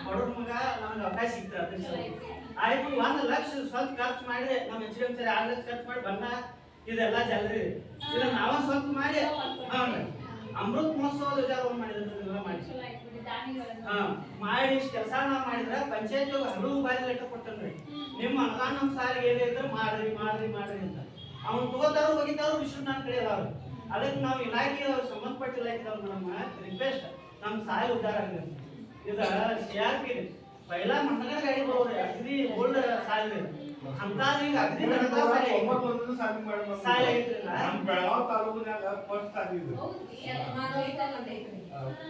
Speaker 9: ಬಡವ್ರ ಮಗ ನಮ್ಗೆ ಅವಕಾಶ ಸಿಗ್ತದೆ ಅಧ್ಯಕ್ಷ ಆಯ್ತು 1 ಲಕ್ಷ ಸ್ವಂತ ಖರ್ಚು ಮಾಡಿ ನಮ್ಮ HDM ಸರಿ 2 ಲಕ್ಷ ಖರ್ಚು ಮಾಡಿ ಬಣ್ಣ ಇದೆಲ್ಲ ಜಲ್ರಿ ಇದನ್ನ ನಾವ ಸ್ವಂತ ಮಾಡಿ ಅಮೃತ ಮಹೋತ್ಸವ ವಿಚಾರ ಮಾಡಿದ್ರೆ ಮಾಡಿ ಇಷ್ಟು ಕೆಲಸ ನಾವು ಮಾಡಿದ್ರೆ ಪಂಚಾಯತ್ ಹಲವು ಬಾರಿ ಲೆಕ್ಕ ಕೊಟ್ಟನ್ರಿ ನಿಮ್ಮ ಅನುದಾನ ನಮ್ಮ ಸಾರಿಗೆ ಏನಿದ್ರೆ ಮಾಡ್ರಿ ಮಾಡ್ರಿ ಮಾಡ್ರಿ ಅಂತ ಅವ್ನು ತಗೋತಾರು ಹೋಗಿದ್ದಾರು ವಿಷ್ಣು ನಾನು ಕಡೆಯದವ್ರು ಅದಕ್ಕೆ ನಾವು ಇಲಾಖೆಯವ್ರು ಸಂಬಂಧಪಟ್ಟ ಇಲಾಖೆದವ್ರು ನಮ್ಮ ರಿಕ್ವೆಸ್ಟ್ ನಮ್ಮ ಸಾಲ ಉದ್ದಾರ ಆಗಿದೆ ಇದು CRP पहिला मंडळ गाडी बरोबर आहे अगदी ओल्ड साल ಅಂತ ಈಗ ಅಗದಿ ತನಕ ಸಾಲಿ
Speaker 8: ಒಂಬತ್ತು ಸಾಲಿ ಮಾಡಿ
Speaker 9: ಸಾಲಿ ಐತ್ರಿ
Speaker 8: ನಮ್ಮ ಬೆಳಗಾವಿ ತಾಲೂಕಿನಾಗ ಫಸ್ಟ್ ಸಾಲಿ ಇದು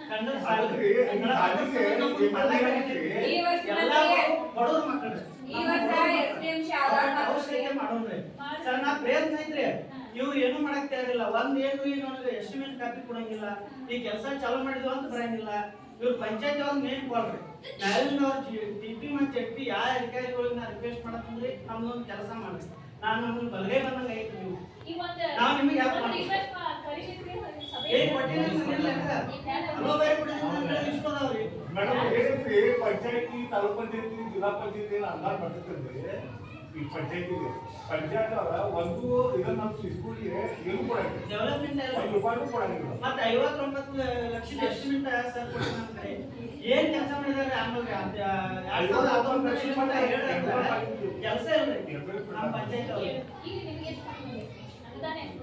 Speaker 9: ಕನ್ನಡ
Speaker 8: ಸಾಲಿ
Speaker 2: ಈ ವರ್ಷ
Speaker 9: ಎಲ್ಲ ಬಡವ್ರ ಮಕ್ಕಳು
Speaker 4: ಈ ವರ್ಷ SDM ಶಾಲಾ
Speaker 9: ಅವಶ್ಯಕತೆ ಮಾಡೋಣ್ರಿ ಸರ್ ನಾ ಪ್ರಯತ್ನ ಐತ್ರಿ ಇವ್ರು ಏನು ಮಾಡಕ್ ತಯಾರಿಲ್ಲ ಒಂದ್ ಏನು ಈಗ ನನಗೆ ಎಸ್ಟಿಮೇಟ್ ಕಾಪಿ ಕೊಡಂಗಿಲ್ಲ ಈ ಕೆಲಸ ಚಾಲೂ ಮಾಡಿದ್ವು ಅಂತ ಬರಂಗಿಲ್ಲ ಇವ್ರು ಪಂಚಾಯತ್ ಅವ್ರ ಮೇನ್ ಕೊಡ್ರಿ ನಾವಿನವ್ರು ಟಿಪಿ ಮತ್ತು ಚಟ್ಟಿ ಯಾವ ಅಧಿಕಾರಿಗಳಿಗೆ ರಿಕ್ವೆಸ್ಟ್ ಮಾಡತ್ತಂದ್ರಿ ನಮ್ದೊಂದು ಕೆಲಸ ಮಾಡ್ರಿ ನಾನು ನಮ್ಗೆ ಬಲಗೈ ಬಂದಂಗ ಐತಿ ನೀವು ನಾವು ನಿಮಗೆ ಹೆಲ್ಪ್ ಮಾಡ್ತೀವಿ ಏನ್ ಕೊಟ್ಟಿಲ್ಲ ಹಲೋ ಬೇರೆ ಕೊಟ್ಟಿದ್ದೀನಿ ಇಷ್ಟೋದವ್ರಿ
Speaker 8: ಮೇಡಮ್ ಏನಂದ್ರೆ ಪಂಚಾಯತಿ ತಾಲೂಕ್ ಪಂಚಾಯತಿ ಜಿಲ್ಲಾ ಪಂಚಾಯತಿ ಅಂದಾಜ್ ಮಾಡ್ತಿರ್ತಾರೆ ಈ ಪಂಚಾಯತ್ ಅವರ ಒಂದು ಇದನ್ನ ನಮ್ಮ ಸ್ಕೂಲಿಗೆ ಏನು ಕೊಡಂಗಿಲ್ಲ
Speaker 9: ಡೆವಲಪ್ಮೆಂಟ್
Speaker 8: ಒಂದು ರೂಪಾಯಿನೂ ಕೊಡಂಗಿಲ್ಲ
Speaker 9: ಮತ್ತೆ 59 ಲಕ್ಷದ ಎಸ್ಟಿಮೇಟ್ ಸರ್ ಕೊಡ್ತಾರೆ ಏನ್ ಕೆಲಸ ಮಾಡಿದಾರೆ ಆಮೇಲೆ 2019 ಲಕ್ಷ ಮಟ್ಟ ಹೇಳ್ರಿ ಕೆಲಸ ಇಲ್ರಿ ನಮ್ಮ ಪಂಚಾಯತ್ ಅವ್ರು
Speaker 1: ಈಗ ನಿಮಗೆ ಎಷ್ಟು ಅನುದಾನ ಎಷ್ಟು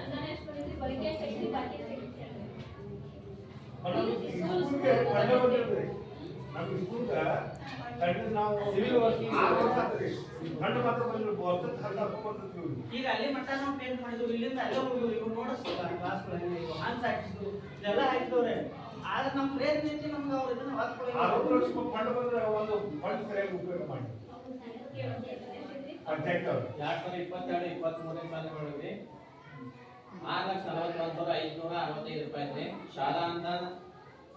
Speaker 1: ಅನುದಾನ ಎಷ್ಟು ಬಂದಿದೆ ಬಳಕೆ ಶಕ್ತಿ ಬಾಕಿ
Speaker 8: ನಮ್ಮ ಸ್ಕೂಲ್ಗ ನಾವು ಸಿವಿಲ್ ವರ್ಕಿಂಗ್ ಗಂಡು ಮಾತ್ರ ಬಂದ್ರು ವರ್ಷದ ಹರ್ಕೊಂಡು
Speaker 9: ಈಗ ಅಲ್ಲಿ ಮಟ್ಟ ನಾವು ಪೇಂಟ್ ಮಾಡಿದ್ವಿ ಇಲ್ಲಿಂದ ಅಲ್ಲೇ ಹೋಗಿವ್ರಿ ಇವ್ರು ನೋಡಿಸ್ತಾರ ಕ್ಲಾಸ್ಗಳು ಹೆಂಗೆ ಹಾನ್ಸ್ ಹಾಕಿದ್ರು ಇದೆಲ್ಲ ಹಾಕಿದವ್ರೆ ಆದ್ರೆ ನಮ್ಮ ಪ್ರಯತ್ನ ಐತಿ ನಮ್ಗೆ ಅವ್ರು ಇದನ್ನ
Speaker 8: ಅರವತ್ತು ಲಕ್ಷ ಫಂಡ್ ಬಂದ್ರೆ ಒಂದು ಫಂಡ್ ಸರಿಯಾಗಿ ಉಪಯೋಗ ಮಾಡಿ ಪಂಚಾಯತ್ ಅವರು
Speaker 10: 2022-23 ಸಾಲಿನೊಳಗೆ 6,41,565 ರೂಪಾಯಿ ಐತ್ರಿ ಶಾಲಾ ಅನುದಾನ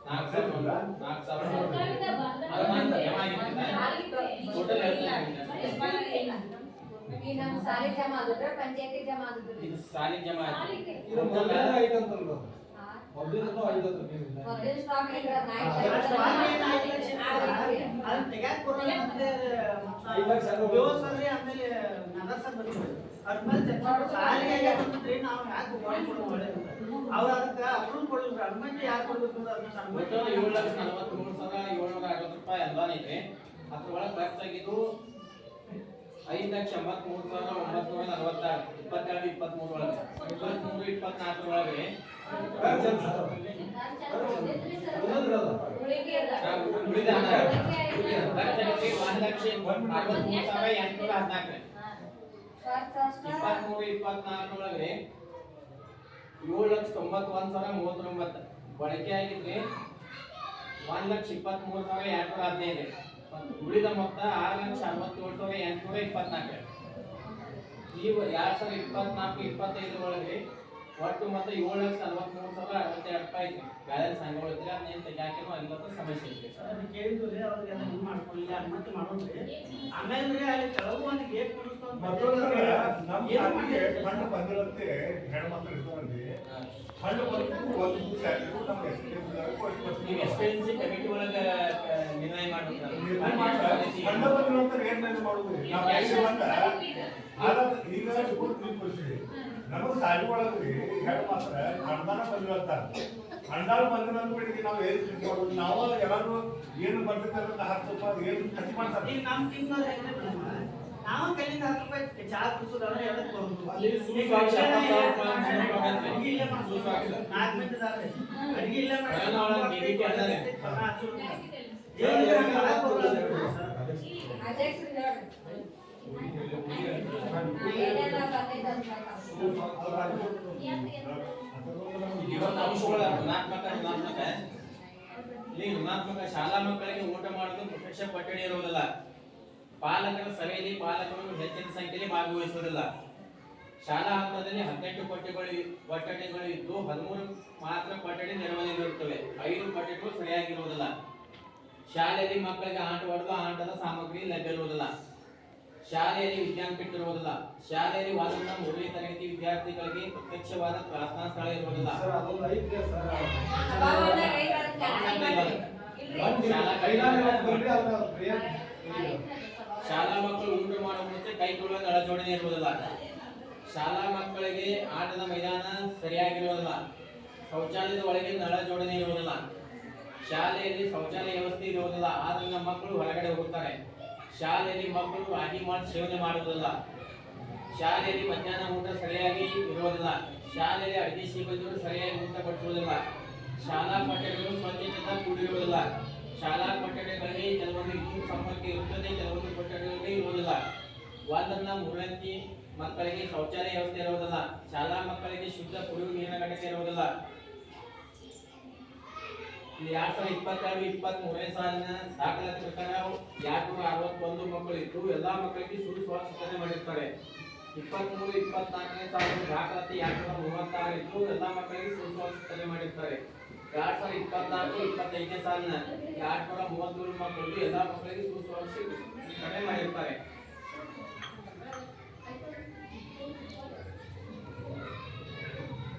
Speaker 10: 4,000 ಟೋಟಲ್
Speaker 4: ಈ ನಮ್ಮ ಸಾಲಿ ಜಮಾ ಆದ್ರೆ ಪಂಚಾಯತಿ ಜಮಾ ಆದ್ರೆ
Speaker 10: ಇದು ಸಾಲಿ ಜಮಾ
Speaker 4: ಮೊದಲ ಸ್ಟಾಕ್ ಇದ್ರೆ
Speaker 9: ಅದನ್ನ ತೆಗ್ಯಾಕ್ ಬರೋಲ್ಲ ಮತ್ತೆ ಆಮೇಲೆ ನಗರಸಭೆ ಬಂದಿದೆ ಅದ್ರ ಮೇಲೆ ಚರ್ಚೆ ಮಾಡಿ ಸಾಲಿಗೆ ಬಂದ್ರಿ ನಾವು ಯಾಕೆ ಕೊಡೋದು ಒಳ್ಳೇದು ಅವ್ರು ಅದಕ್ಕೆ ಅಪ್ರೂವ್ ಕೊಡಲಿಲ್ಲ ಅದ್ರ ಮೇಲೆ ಯಾರು ಕೊಡ್ಬೇಕು ಅದನ್ನ
Speaker 10: ಒಟ್ಟು 7,43,760 ರೂಪಾಯಿ ಅನುದಾನ ಐತ್ರಿ ಅದ್ರೊಳಗೆ ಖರ್ಚಾಗಿದ್ದು 5,83,946 22-23 ಒಳಗೆ 23-24 ಒಳಗೆ ಉಳಿದ ಹಣ ಖರ್ಚಾಗಿದ್ದು 1,63,814 23-24 ಒಳಗೆ 7,91,039 ಬಳಕೆ ಆಗಿದ್ರೆ 1,23,215 ಉಳಿದ ಮೊತ್ತ 6,67,824 ನೀವು 2024-25 ಒಳಗೆ ಒಟ್ಟು ಮೊತ್ತ 7,43,062 ರೂಪಾಯಿ ಐತಿ ಬ್ಯಾಲೆನ್ಸ್ ಹಂಗೆ ಉಳಿದ್ರೆ ಅದನ್ನೇನು ತೆಗಿಯಾಕಿನೂ ಅಲ್ಲಿಂದ ಸಮಸ್ಯೆ ಐತಿ
Speaker 9: ಅದನ್ನ ಕೇಳಿದ್ರಿ ಅವ್ರಿಗೆ ಅದನ್ನ ಹಿಂಗ್ ಮಾಡ್ಕೊಳ್ಳಿ ಅನುಮತಿ ಮಾಡೋದ್ರಿ ಆಮೇಲೆ ಅಲ್ಲಿ ಕೆಳಗೂ ಒಂದು ಗೇಟ್
Speaker 8: ನಮ್ಮ ಶಾಲೆಗೆ ಫಂಡ್ ಬಂದಿರುತ್ತೆ ಹೆಣ್ಮಕ್ಳು ಇರ್ತಾರಲ್ಲಿ ಫಂಡ್ ಬಂದು ಒಂದು ಸ್ಯಾಲರಿ ನಮ್ಮ
Speaker 10: ನೀವು ಎಸ್ಪೆನ್ಸಿ ಕಮಿಟಿ ಒಳಗೆ ನಿರ್ಣಯ ಮಾಡ್ತಾರೆ
Speaker 8: ಫಂಡ್ ಬಂದಿರುವಂತ ಏನ್ ಮಾಡುದು ನಾವು ಈಗ ಸ್ಕೂಲ್ ಫೀಸ್ ಕೊಡ್ತೀವಿ ನಮಗೆ ಶಾಲೆ ಒಳಗ್ರಿ ಹೆಣ್ಣು ಮಾತ್ರ ಅನುದಾನ ಬಂದಿರುವಂತ ಅನುದಾನ ಬಂದಿರೋ ಬಿಡಿಗೆ ನಾವು ಏನ್ ಮಾಡೋದು ನಾವು ಎಲ್ಲರೂ ಏನು ಬರ್ತಿರ್ತಾರೆ 10 ರೂಪಾಯಿ ಏನು ಖರ್ಚು ಮಾಡ್ತಾರೆ
Speaker 9: ಈಗ ನಮ್ಮ ಟೀಮ್ನವ್ರು ಹೆಂಗೆ ನಾವು ಕೈಲಿಂದ 10 ರೂಪಾಯಿ ಚಾ ಕುಡಿಸೋದಾದ್ರೆ ಎದಕ್ಕೆ ಬರೋದು
Speaker 10: ಅಲ್ಲಿ ಸೂಸ್ ಹಾಕಿ 70,000 ರೂಪಾಯಿ
Speaker 9: ಅಡಿಗೆ ಇಲ್ಲೇ ಮಾಡ್ಸೋದು 4 ಮಂದಿ ಇದಾರೆ ಅಡಿಗೆ ಇಲ್ಲೇ
Speaker 10: ಇವತ್ತು ಅಂಶಗಳ ಋಣಾತ್ಮಕ ಇಲ್ಲಿ ಋಣಾತ್ಮಕ ಶಾಲಾ ಮಕ್ಕಳಿಗೆ ಊಟ ಮಾಡೋದು ಪ್ರತ್ಯಕ್ಷ ಕೊಠಡಿ ಇರುವುದಿಲ್ಲ ಪಾಲಕರ ಸಭೆಯಲ್ಲಿ ಪಾಲಕರು ಹೆಚ್ಚಿನ ಸಂಖ್ಯೆಯಲ್ಲಿ ಭಾಗವಹಿಸುವುದಿಲ್ಲ ಶಾಲಾ ಹಂತದಲ್ಲಿ 18 ಕೊಠಡಿಗಳು ಇದ್ದು 13 ಮಾತ್ರ ಕೊಠಡಿ ನಿರ್ವಹಣೆಯಲ್ಲಿರುತ್ತವೆ 5 ಕೊಠಡಿಗಳು ಸರಿಯಾಗಿರುವುದಿಲ್ಲ ಶಾಲೆಯಲ್ಲಿ ಮಕ್ಕಳಿಗೆ ಆಟವಾಡಲು ಆಟದ ಸಾಮಗ್ರಿ ಲಭ್ಯವಿರುವುದಿಲ್ಲ ಶಾಲೆಯಲ್ಲಿ ವಿದ್ಯಾಪೀಠ ಇರುವುದಿಲ್ಲ ಶಾಲೆಯಲ್ಲಿ ವಾದನ 3ನೇ ತರಗತಿ ವಿದ್ಯಾರ್ಥಿಗಳಿಗೆ ಪ್ರತ್ಯಕ್ಷವಾದ ಪ್ರಾರ್ಥನಾ ಸ್ಥಳ ಇರುವುದಿಲ್ಲ ಶಾಲಾ ಮಕ್ಕಳು ಊಟ ಮಾಡುವ ಮುಂಚೆ ಕೈ ತೊಳೆಯುವ ನಳ ಜೋಡಣೆ ಇರುವುದಿಲ್ಲ ಶಾಲಾ ಮಕ್ಕಳಿಗೆ ಆಟದ ಮೈದಾನ ಸರಿಯಾಗಿರುವುದಿಲ್ಲ ಶೌಚಾಲಯದ ಒಳಗೆ ನಳ ಜೋಡಣೆ ಇರುವುದಿಲ್ಲ ಶಾಲೆಯಲ್ಲಿ ಶೌಚಾಲಯ ವ್ಯವಸ್ಥೆ ಇರುವುದಿಲ್ಲ ಆದ್ರಿಂದ ಮಕ್ಕಳು ಹೊರಗಡೆ ಹೋಗುತ್ತಾರೆ ಶಾಲೆಯಲ್ಲಿ ಮಕ್ಕಳು ರಾಗಿ ಮಾಲ್ಟ್ ಸೇವನೆ ಮಾಡುವುದಿಲ್ಲ ಶಾಲೆಯಲ್ಲಿ ಮಧ್ಯಾಹ್ನ ಊಟ ಸರಿಯಾಗಿ ಇರುವುದಿಲ್ಲ ಶಾಲೆಯಲ್ಲಿ ಅಡಿಗೆ ಸಿಬ್ಬಂದಿಗಳು ಸರಿಯಾಗಿ ಊಟ ಬಡಿಸುವುದಿಲ್ಲ ಶಾಲಾ ಕೊಠಡಿಗಳು ಸ್ವಚ್ಛತೆಯಿಂದ ಕೂಡಿರುವುದಿಲ್ಲ. ಶಾಲಾ ಕೊಠಡಿಗಳಲ್ಲಿ ಕೆಲವೊಂದು ವಿದ್ಯುತ್ ಸಂಪರ್ಕ ಇರುತ್ತದೆ, ಕೆಲವೊಂದು ಕೊಠಡಿಗಳಲ್ಲಿ ಇರುವುದಿಲ್ಲ. ಒಂದನ್ನ ಮೂರನೇ ಮಕ್ಕಳಿಗೆ ಶೌಚಾಲಯ ವ್ಯವಸ್ಥೆ ಇರುವುದಿಲ್ಲ. ಶಾಲಾ ಮಕ್ಕಳಿಗೆ ಶುದ್ಧ ಕುಡಿಯುವ ನೀರಿನ ಘಟಕ ಇರುವುದಿಲ್ಲ. 2022-23 ಸಾಲಿನ ದಾಖಲಾತಿ ಪ್ರಕಾರ 261 ಮಕ್ಕಳು ಇದ್ದು ಎಲ್ಲಾ ಮಕ್ಕಳಿಗೆ ಸುಸ್ವಾಸ್ಥ್ಯ ಮಾಡಿರ್ತಾರೆ. 23-24 ಸಾಲಿನ ದಾಖಲಾತಿ 236 ಇದ್ದು ಎಲ್ಲಾ ಮಕ್ಕಳಿಗೆ ಸುಸ್ವಾಸ್ಥ್ಯ ಮಾಡಿರ್ತಾರೆ. 2024-25 ಸಾಲಿನ 233 ಮಕ್ಕಳು ಎಲ್ಲಾ ಮಕ್ಕಳಿಗೆ ಸುಸ್ವಾಸ್ಥ್ಯ ಮಾಡಿರ್ತಾರೆ.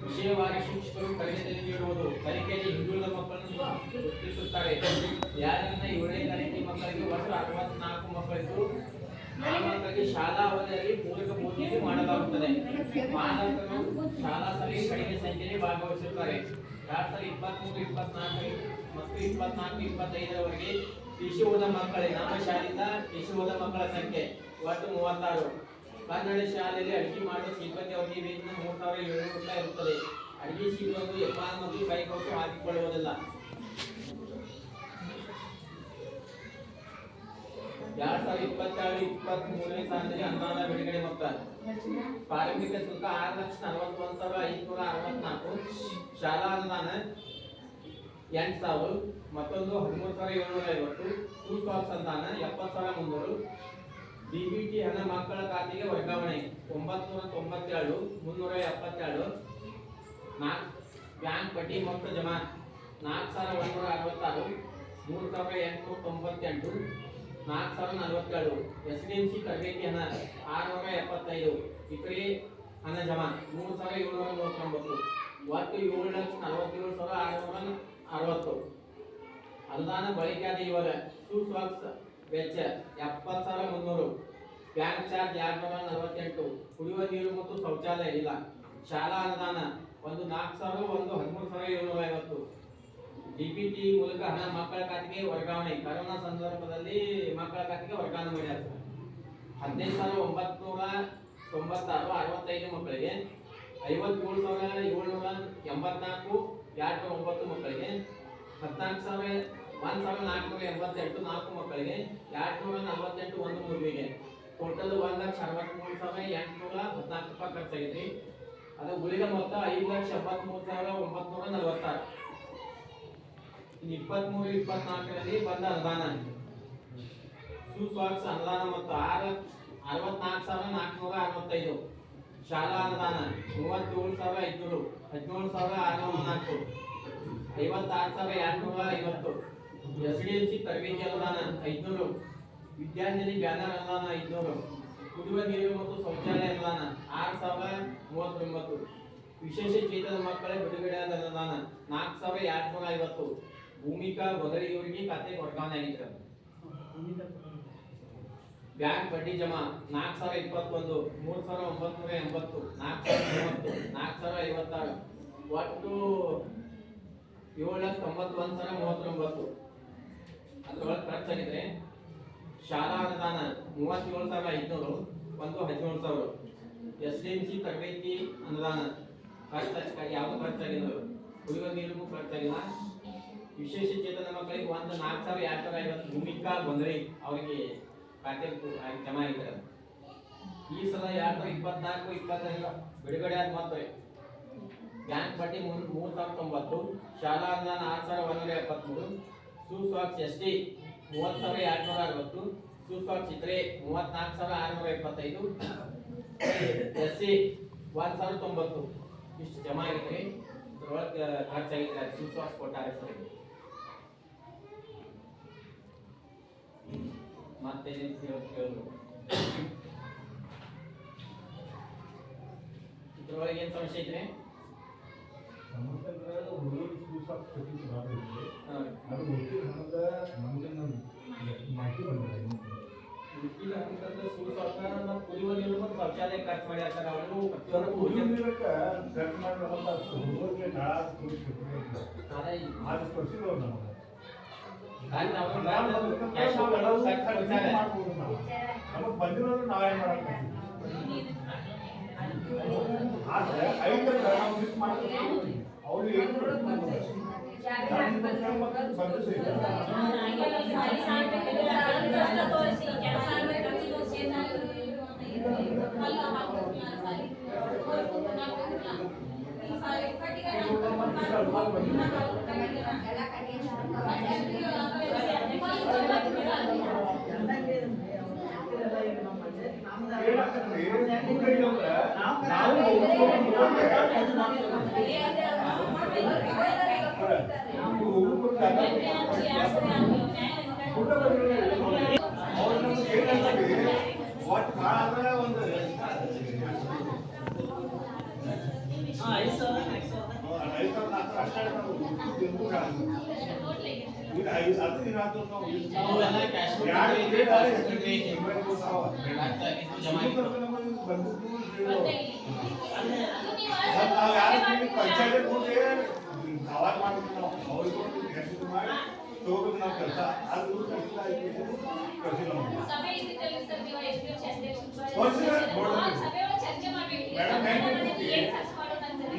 Speaker 10: ವಿಷಯವಾಗಿ ಶಿಕ್ಷಕರು ತರಗತಿಯಲ್ಲಿ ನೀಡುವುದು ತನಿಖೆಯಲ್ಲಿ ಹಿಂದುಳಿದ ಮಕ್ಕಳನ್ನು ಗುರುತಿಸುತ್ತಾರೆ. 2ರಿಂದ 7ನೇ ತರಗತಿ ಮಕ್ಕಳಿಗೆ ಒಟ್ಟು 64 ಮಕ್ಕಳಿದ್ದು ಆ ಮಕ್ಕಳಿಗೆ ಶಾಲಾ ಅವಧಿಯಲ್ಲಿ ಪೂರಕ ಬೋಧನೆ ಮಾಡಲಾಗುತ್ತದೆ. ಪಾಲಕರು ಶಾಲಾ ಸಭೆಗೆ ಕಡಿಮೆ ಸಂಖ್ಯೆಯಲ್ಲಿ ಭಾಗವಹಿಸುತ್ತಾರೆ. 2023-24 ಮತ್ತು 24-25ರವರೆಗೆ ಟಿಸಿ ಹೋದ ಮಕ್ಕಳಿಗೆ ನಮ್ಮ ಶಾಲೆಯಿಂದ ಟಿಸಿ ಹೋದ ಮಕ್ಕಳ ಸಂಖ್ಯೆ ಒಟ್ಟು 36. ಕನ್ನಡ ಶಾಲೆಯಲ್ಲಿ ಅಡಿಗೆ ಮಾಡುವ ಸಿಬ್ಬಂದಿ ಅವಧಿಯ ವೇತನ 3,700 ರೂಪಾಯಿ ಇರುತ್ತದೆ. ಅಡಿಗೆ ಸಿಬ್ಬಂದಿ ಯಜಮಾನ ಮತ್ತು ಕೈಕೌಶಲ ಹಾಕಿಕೊಳ್ಳುವುದಿಲ್ಲ. 2022-23 ಸಾಲಿನಲ್ಲಿ ಅನುದಾನ ಬಿಡುಗಡೆ ಮೊತ್ತ ಪ್ರಾರಂಭಿಕ ಶುಲ್ಕ 6,41,564, ಶಾಲಾ ಅನುದಾನ 8,000, ಮತ್ತೊಂದು 13,750, ಸ್ಕೂಲ್ ಬಾಕ್ಸ್ ಅನುದಾನ 70,300, ಡಿಬಿಟಿ ಹಣ ಮಕ್ಕಳ ಖಾತೆಗೆ ವರ್ಗಾವಣೆ 997, 372, ಬ್ಯಾಂಕ್ ಬಡ್ಡಿ ಮೊತ್ತ ಜಮಾ 4,166, 3,898, 4,047, ಎಸ್ಡಿಎಂಸಿ ತರಬೇತಿ ಹಣ 675, ಇತರೆ ಹಣ ಜಮಾ 3,739, ಒಟ್ಟು 7,47,660. ಅನುದಾನ ಬಳಕೆಯಾದ ಇವಾಗ ಸುಸ್ವಾಕ್ಸ್ ವೆಚ್ಚ 70,300, ಬ್ಯಾಂಕ್ ಚಾರ್ಜ್ 248, ಕುಡಿಯುವ ನೀರು ಮತ್ತು ಶೌಚಾಲಯ ಇಲ್ಲ. ಶಾಲಾ ಅನುದಾನ ಒಂದು 4,000, ಒಂದು 13,750. ಡಿಬಿಟಿ ಮೂಲಕ ಹಣ ಮಕ್ಕಳ ಖಾತೆಗೆ ವರ್ಗಾವಣೆ ಕರೋನಾ ಸಂದರ್ಭದಲ್ಲಿ ಮಕ್ಕಳ ಖಾತೆಗೆ ವರ್ಗಾವಣೆ ಮಾಡ್ಯಾರ. 15,996, 65 ಮಕ್ಕಳಿಗೆ, 57,784, 209 ಮಕ್ಕಳಿಗೆ, 1,488, 4 ಮಕ್ಕಳಿಗೆ, 248, 1 ಮಗುವಿಗೆ. ಟೋಟಲ್ 1,63,814 ರೂಪಾಯಿ ಖರ್ಚಾಗೈತ್ರಿ. ಅದು ಉಳಿದ ಮೊತ್ತ 5,73,946. 23-24ರಲ್ಲಿ ಬಂದ ಅನುದಾನ ಸುಸ್ವಾಕ್ಸ್ ಅನುದಾನ ಮೊತ್ತ 64,465. ಶಾಲಾ ಅನುದಾನ 37,500, 17,604, 56,250. ಎಸ್ಡಿಎಂಸಿ ತರಬೇತಿ ಅನುದಾನ 500, ವಿದ್ಯಾಂಜಲಿ ಬ್ಯಾನರ್ ಅನುದಾನ 500, ಕುಡಿಯುವ ನೀರು ಮತ್ತು ಶೌಚಾಲಯ ಅನುದಾನ 6,039. ವಿಶೇಷ ಚೇತನ ಮಕ್ಕಳ ಬಿಡುಗಡೆಯಾದ ಅನುದಾನ 4,250. ಭೂಮಿಕಾ ಒದರಿಯವರಿಗೆ ಖಾತೆಗೆ ವರ್ಗಾವಣೆ ಆಗಿತ್ತು. ಬ್ಯಾಂಕ್ ಬಡ್ಡಿ ಜಮಾ 4,021, 3,980, 4,030, 4,056, ಒಟ್ಟು 7,91,039. ಅದರೊಳಗೆ ಖರ್ಚಾಗಿದ್ರೆ ಶಾಲಾ ಅನುದಾನ 37,500, ಒಂದು 17,000. ಎಸ್ಡಿಎಂಸಿ ತರಬೇತಿ ಅನುದಾನ ಯಾವುದು ಖರ್ಚಾಗಿಲ್ಲ. ಕುಡಿಯುವ ನೀರಿಗೂ ಖರ್ಚಾಗಿಲ್ಲ. ವಿಶೇಷ ಚೇತನ ಮಕ್ಕಳಿಗೆ ಒಂದು 4,250 ಭೂಮಿಕಾ ಬಂದ್ರಿ ಅವರಿಗೆ ಖಾತೆ ಜಮಾ ಆಗಿದ್ದಾರೆ. ಈ ಸಲ 2024-25 ಬಿಡುಗಡೆ ಆದ ಮೊತ್ತ ಬ್ಯಾಂಕ್ ಬಡ್ಡಿ 3,090, ಶಾಲಾ ಅನುದಾನ 6,173, ಸುಸ್ವಾಕ್ಸ್ ಎಸ್ಟಿ 30,260, ಸುಸ್ವಾಕ್ಸ್ ಇತರೆ 34,625, ಎಸ್ಸಿ 1,090 ಇಷ್ಟು ಜಮಾ ಆಗಿದ್ರೆ ಇದ್ರೊಳಗೆ ಖರ್ಚಾಗಿದ್ರೆ ಸುಸ್ವಾಕ್ಸ್ ಕೊಟ್ಟಾರೆ ಸರ್. ಮತ್ತೆ ಕೇಳಿದ್ರು ಇದ್ರೊಳಗೆ ಏನು ಸಮಸ್ಯೆ ಐತ್ರಿ? ಕುಡಿಯುವ ನೀರು ಮತ್ತು ಶೌಚಾಲಯ ಖರ್ಚು ಮಾಡ್ಯಾರ ಸರ್. ಅವರು
Speaker 8: ನಮಗ್ ಬಂದಿರೋದು ನಾವೇ ಮಾಡಬೇಕು. ಆದ್ರೆ ಐದಲ್ಲ ನಾವು ಮಿಸ್ ಮಾಡ್ತೀವಿ ಅವ್ರು ಏನು ಒಟ್ಟು ಕಾಳ ಒಂದು 5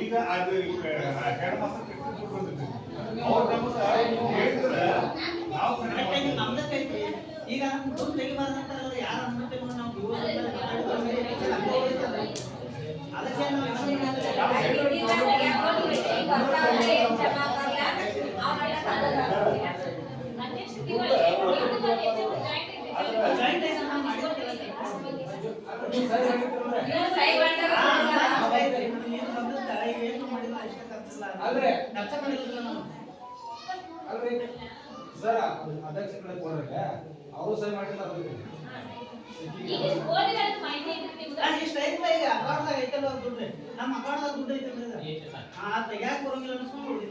Speaker 8: ಈಗ ಅದು ಹೆಡ್ ಮಾಸ್ಟರ್
Speaker 9: ಈಗ ದುಡ್ಡು ತೆಗಿಬಾರ್ದಂತಾರಲ್ಲ ಯಾರು ಅನುಮತಿ ನಾವು ಅದಕ್ಕೆ
Speaker 5: ಅಲ್ರಿ ಸರ್ ಅಧ್ಯಕ್ಷ ಕಡೆ ಕೊಡ್ರೆ ಅವರು ಸಹಿ ಮಾಡಿರ್ತಾರೆ
Speaker 9: ಇಷ್ಟ ಐತಿಲ್ಲ ಈಗ ಅಕೌಂಟ್ದಾಗ ಐತಲ್ಲ ಅವ್ರ ದುಡ್ಡು ನಮ್ಮ ಅಕೌಂಟ್ದಾಗ ದುಡ್ಡು ಐತಲ್ರಿ ತೆಗ್ಯಾಕ ಬರೋಂಗಿಲ್ಲ ಅನ್ಸ್ಕೊಂಡು
Speaker 8: ಈಗ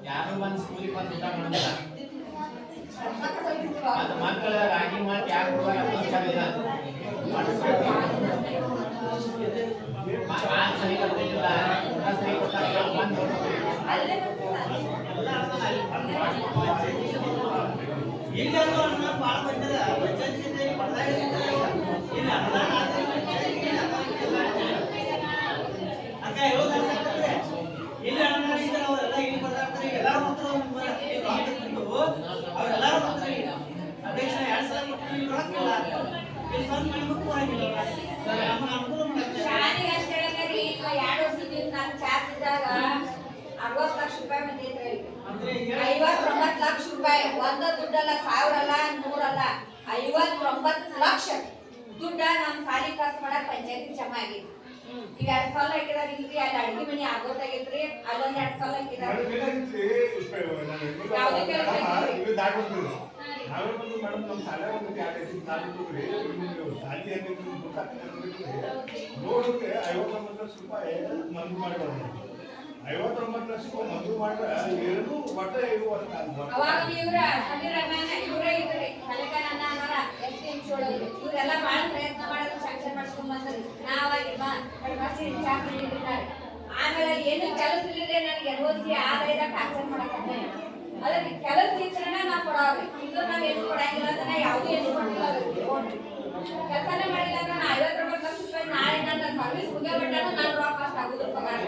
Speaker 10: ಯಾರು ಬಂದು ಸ್ಕೂಲಿಗೆ ಬಂದು ಊಟ ಮಾಡೋದಿಲ್ಲ ಅದು ಮಕ್ಕಳ ರಾಗಿ ಮಾತು ಯಾರು ಸರಿ ಬರ್ತಿದ್ದಿಲ್ಲ ಊಟ ಸರಿ ಕೊಟ್ಟಾಗ ಬಂದು
Speaker 9: ಈಗ ಭಾಳ ಬಂದಿದೆ ಅಕ್ಕ ಹೇಳೋದು ಇಲ್ಲಿ ಅವರೆಲ್ಲ ಇಲ್ಲಿ ಬರ್ತಾರೆ ಎಲ್ಲರೂ ಸಲ ಕೊಟ್ಟು ಇಲ್ಲಿ ರೊಕ್ಕಿಲ್ಲ ಇಲ್ಲಿ ಸಣ್ಣ ಮನೆಗೂ ಆಗಿಲ್ಲ ನಮ್ಗೆ ಅನುಕೂಲ ಮಾಡುತ್ತೆ
Speaker 4: ಶಾಲೆಗೆ ಅಷ್ಟೇ ಹೇಳಿದ್ರಿ ಈಗ 2 ವರ್ಷದಿಂದ ನಾನು ಚಾರ್ಜ್ ಇದ್ದಾಗ 60 ಲಕ್ಷ ರೂಪಾಯಿ ಬಂದಿದ್ರಿ
Speaker 9: ಅಂದ್ರೆ ಈಗ
Speaker 4: 59 ಲಕ್ಷ ರೂಪಾಯಿ ಒಂದ ದುಡ್ಡಲ್ಲ 1000 ಅಲ್ಲ 100 ಅಲ್ಲ 59 ಲಕ್ಷ ದುಡ್ಡ ನಮ್ಮ ಶಾಲೆ ಖರ್ಚು ಮಾಡಕ್ ಪಂಚಾಯತಿ ಜಮಾ ಆಗಿತ್ತು ಈಗ 2 ಕಾಲ ಹಾಕಿದಾರ ಇಲ್ರಿ ಅಲ್ಲಿ ಅಡಿಗೆ ಮನೆ ಆಗೋದಾಗೈತ್ರಿ ಅಲ್ಲೊಂದ್ 2 ಕಾಲ ಹಾಕಿದಾರ
Speaker 8: ಮೇಡಮ್ ನಮ್ಮ ಶಾಲೆ ಒಂದು ನೋಡೋಕೆ 59 ಲಕ್ಷ ರೂಪಾಯಿ ಮಂಜೂರು ಮಾಡಿದ್ರು 59 ಲಕ್ಷ ಮಂಜೂರು ಮಾಡ್ರೆ ಎರಡು ಒಟ್ಟ ಇದು
Speaker 4: ಅವಾಗ ಇವ್ರ ಸಮೀರ್ ಅಣ್ಣನ ಇವ್ರ ಇದ್ರಿ ಕಲೆಕನ ಅನ್ನೋರ ಎಸ್ಟಿಎಂಸಿ ಒಳಗೆ ಇವರೆಲ್ಲ ಬಹಳ ಪ್ರಯತ್ನ ಮಾಡಿದ್ರು ಸ್ಯಾಂಕ್ಷನ್ ಮಾಡಿಸ್ಕೊಂಡ್ ಬಂದ್ರಿ ನಾವಾಗಿಮ್ಮ ಕಡಿಮೆ ಚಾಪ್ ನೀಡಿದ್ದಾರೆ ಆಮೇಲೆ ಏನು ಕೆಲಸ ಇಲ್ಲದೆ ನನಗೆ ಎನ್ಒಸಿ ಆದಾಯದ ಟ್ಯಾಕ್ಸನ್ ಮಾಡಕ್ಕೆ ಅದಕ್ಕೆ ಕೆಲಸ ಇದ್ರೆ ನಾವು ಕೊಡೋರಿ ಇದು ನಾವು ಏನು ಕೊಡಂಗಿಲ್ಲ ಅಂದ್ರೆ ಯಾವುದೇ ಏನು ಕೊಟ್ಟಿಲ್ಲ ಕೆಲಸನೇ ಮಾಡಿಲ್ಲ ಅಂದ್ರೆ ನಾ 59 ಲಕ್ಷ ರೂಪಾಯಿ ನಾಳೆ ನನ್ನ ಸರ್ವಿಸ್ ಮುಗಿಯೋ ಬಿಟ್ಟಾನು ನಾನು ರೊಕ್ಕ ಅಷ್ಟು ಆಗುದ್ರ ಪಗಾರ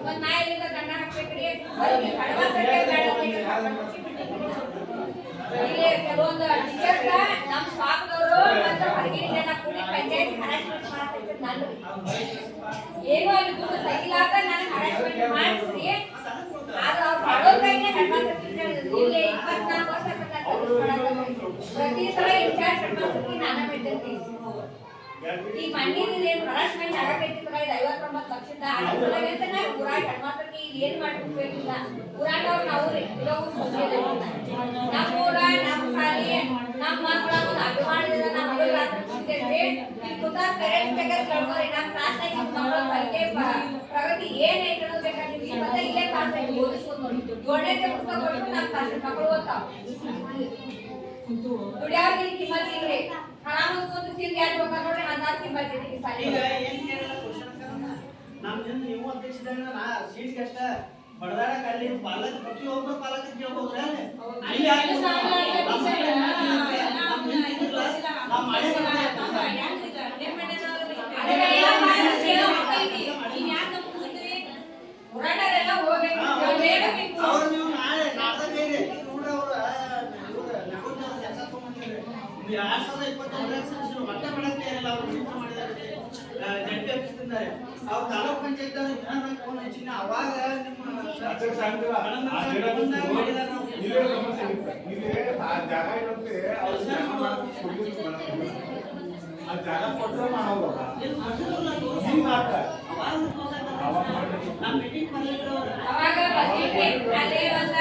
Speaker 4: ಮತ್ತೆ ನಾ ಇಲ್ಲಿಂದ ದಂಡ ಹಾಕ್ಬೇಕ್ರಿ ಅವ್ರಿಗೆ ಕಡಿಮೆ ಇಲ್ಲಿ ಕೆಲವೊಂದು ಟೀಚರ್ಸ್ ನಮ್ಮ ಸ್ಟಾಫ್ದವರು ಮತ್ತೆ ಹೊರಗಿನ ಜನ ಕೂಡಿ ಪಂಚಾಯತ್ ಹರಾಸ್ಮೆಂಟ್ ಮಾಡಕತ್ತಿದ್ ನನ್ರಿ ಏನೋ ಅಲ್ಲಿ ದುಡ್ಡು ತೆಗಿಲಾರ್ದ ನಾನು ಹರಾಸ್ಮೆಂಟ್ ಮಾಡಿಸಿ ಆದ್ರೆ ಅವ್ರು ಮಾಡೋದ್ರಾಗೇ ಹೆಣ್ಮಕ್ಳು ಇಲ್ಲಿ 24 ವರ್ಷ ಪ್ರತಿ ಸಲ ಇನ್ಚಾರ್ಜ್ ಹೆಣ್ಮಕ್ಳಿಗೆ ನಾನೇ ಬಿಟ್ಟಿರ್ತೀನಿ ಈ ಮಣ್ಣಿನ ಏನು ಹರಾಸ್ಮೆಂಟ್ ಆಗಕೈತಿದ್ರ ಇದು 59 ಲಕ್ಷದ ಅದ್ರ ಸಲುವಾಗಿ ಅಂತ ನಾ ಊರಾಗ ಹೆಣ್ಮಕ್ಳಿಗೆ ಇದು ಏನ್ ಮಾಡಿ ಉಪಯೋಗಿಲ್ಲ ಊರಾಗವ್ರು ನಾವ್ರಿ ಇರೋವು ನಮ್ಮ ಊರ ನಮ್ಮ ಶಾಲೆ ನಮ್ಮ ಮಕ್ಕಳ ಒಂದು ಅಭಿಮಾನದಿಂದ ನಮ್ಮ ಮಗಳು ರಾತ್ರಿ ಈ ಕುತ ಪೇರೆಂಟ್ಸ್ ಬೇಕಾದ್ರೆ ಕೇಳ್ಕೊರಿ ನಮ್ಮ ಕ್ಲಾಸ್ನಾಗ ನಿಮ್ಮ ಮಕ್ಕಳ ಬಗ್ಗೆ ಪ್ರಗತಿ ಏನೈತೆ ಅನ್ನೋದು ಬೇಕಾದ್ರೆ ಈ ಮತ್ತೆ ಇಲ್ಲೇ ಕ್ಲಾಸ್ನಾಗ ಓದಿಸ್ಕೊಂಡು ನೋಡಿ 7ನೇ ಪುಸ್ತಕ ಕೊಟ್ಟು ನಮ್ಮ ಕ್ಲಾಸ್ ಮಕ್ಕಳು ಓದ್ತಾವ ದುಡಿಯೋರಿಗೆ ಕಿಮ್ಮತ್ ಇಲ್ರಿ ಆರಾಮ ಕೂತು ತಿಂದು ಯಾರು ಹೋಗ್ತಾರೆ ನೋಡ್ರಿ ಅಂದಾಜು ಕಿಮ್ಮತ್ ಇದೆ ಈ ಸಾಲಿ
Speaker 9: ಈಗ ಏನ್ ಕೇಳಿಲ್ಲ ಕ್ವಶನ್ ನಮ್ದಿಂದ ನೀವು ಅಧ್ಯಕ್ಷದಾಗ ನಾ ಸೀಟ್ಗೆ ಅಷ್ಟ ಬಡದಾಡಕ್ ಅಲ್ಲಿ ಪಾಲಕ ಪ್ರತಿಯೊಬ್ಬರು ಪಾಲಕ ಕೇಳ್ಬೋದ್ರೆ ಅಲ್ಲಿ ನಮ್ಮ ಮನೆ
Speaker 4: ಪುರಾಣರೆಲ್ಲ ಹೋಗ್ಬೇಕು
Speaker 9: ಅವ್ರು ನೀವು ನಾಳೆ ನಾಡ್ದಾಗ ನೋಡ್ರಿ ಅವ್ರ ಕೆಲಸ ತಗೊಂಡ್ರಿ 2021 ಮತ್ತೆ ಮಾಡಕ್ಕೆ ಇಲ್ಲ ಅವ್ರು ಕೆಲಸ ಮಾಡಿದ್ದಾರೆ ಜಂಟಿ ಆಫೀಸ್ತಿದ್ದಾರೆ ಅವ್ರು ತಾಲೂಕ್ ಪಂಚಾಯತ್ ಅವ್ರು ಫೋನ್ ಹಚ್ಚಿನ ಅವಾಗ ನಿಮ್ಮ
Speaker 8: ಜಾಗ ಇರುತ್ತೆ ಆ ಜಾಗ ಕೊಟ್ಟರೆ ಮಾಡೋದು
Speaker 9: ನಮ್ಮ ಮೀಟಿಂಗ್ ಬಂದಿದ್ರು
Speaker 4: ಅವಾಗ ಬಂದಿದ್ರಿ ಅಲ್ಲಿ ಒಂದ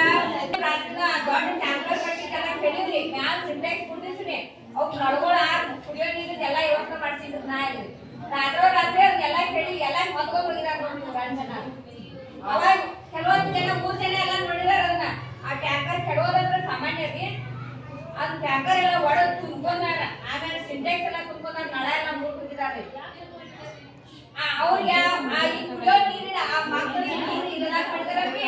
Speaker 4: ದೊಡ್ಡ ಟ್ಯಾಂಕರ್ ಕಟ್ಟಿದ್ದೆಲ್ಲ ಕೆಡಿದ್ರಿ ಮ್ಯಾಲ ಸಿಂಟೆಕ್ಸ್ ಕುಡಿಸ್ರಿ ಅವ್ಕ ನಡ್ಗೋಳ ಕುಡಿಯೋ ನೀರಿನ ಎಲ್ಲ ವ್ಯವಸ್ಥೆ ಮಾಡ್ಸಿದ್ರು ನಾ ಇಲ್ಲಿ ರಾತ್ರಿ ಅದನ್ನೆಲ್ಲ ಕೆಡಿ ಎಲ್ಲ ಹೊತ್ಕೊಂಡ್ ಹೋಗಿದಾರ ನೋಡಿ 2 ಜನ ಅವಾಗ ಕೆಲವೊಂದು ಜನ 3 ಜನ ಎಲ್ಲ ನೋಡಿದಾರ ಅದನ್ನ ಆ ಟ್ಯಾಂಕರ್ ಕೆಡೋದಂದ್ರೆ ಸಾಮಾನ್ಯ ರೀ ಅದ್ ಟ್ಯಾಂಕರ್ ಎಲ್ಲ ಒಡೆದು ತುಂಬ್ಕೊಂಡಾರ ಆಮೇಲೆ ಸಿಂಟೆಕ್ಸ್ ಎಲ್ಲ ತುಂಬ್ಕೊಂಡಾರ ನಳ ಎಲ್ಲ ಮುಟ್ಬಿಟ್ಟಿದಾರೆ ಅವ್ರಿಗೆ ಈ ಕುಡಿಯೋ ನೀರಿನ ಆ ಮಕ್ಕಳಿಗೆ ನೀರು ಇಲ್ಲದಾಗ ಮಾಡಿದಾರಲ್ರಿ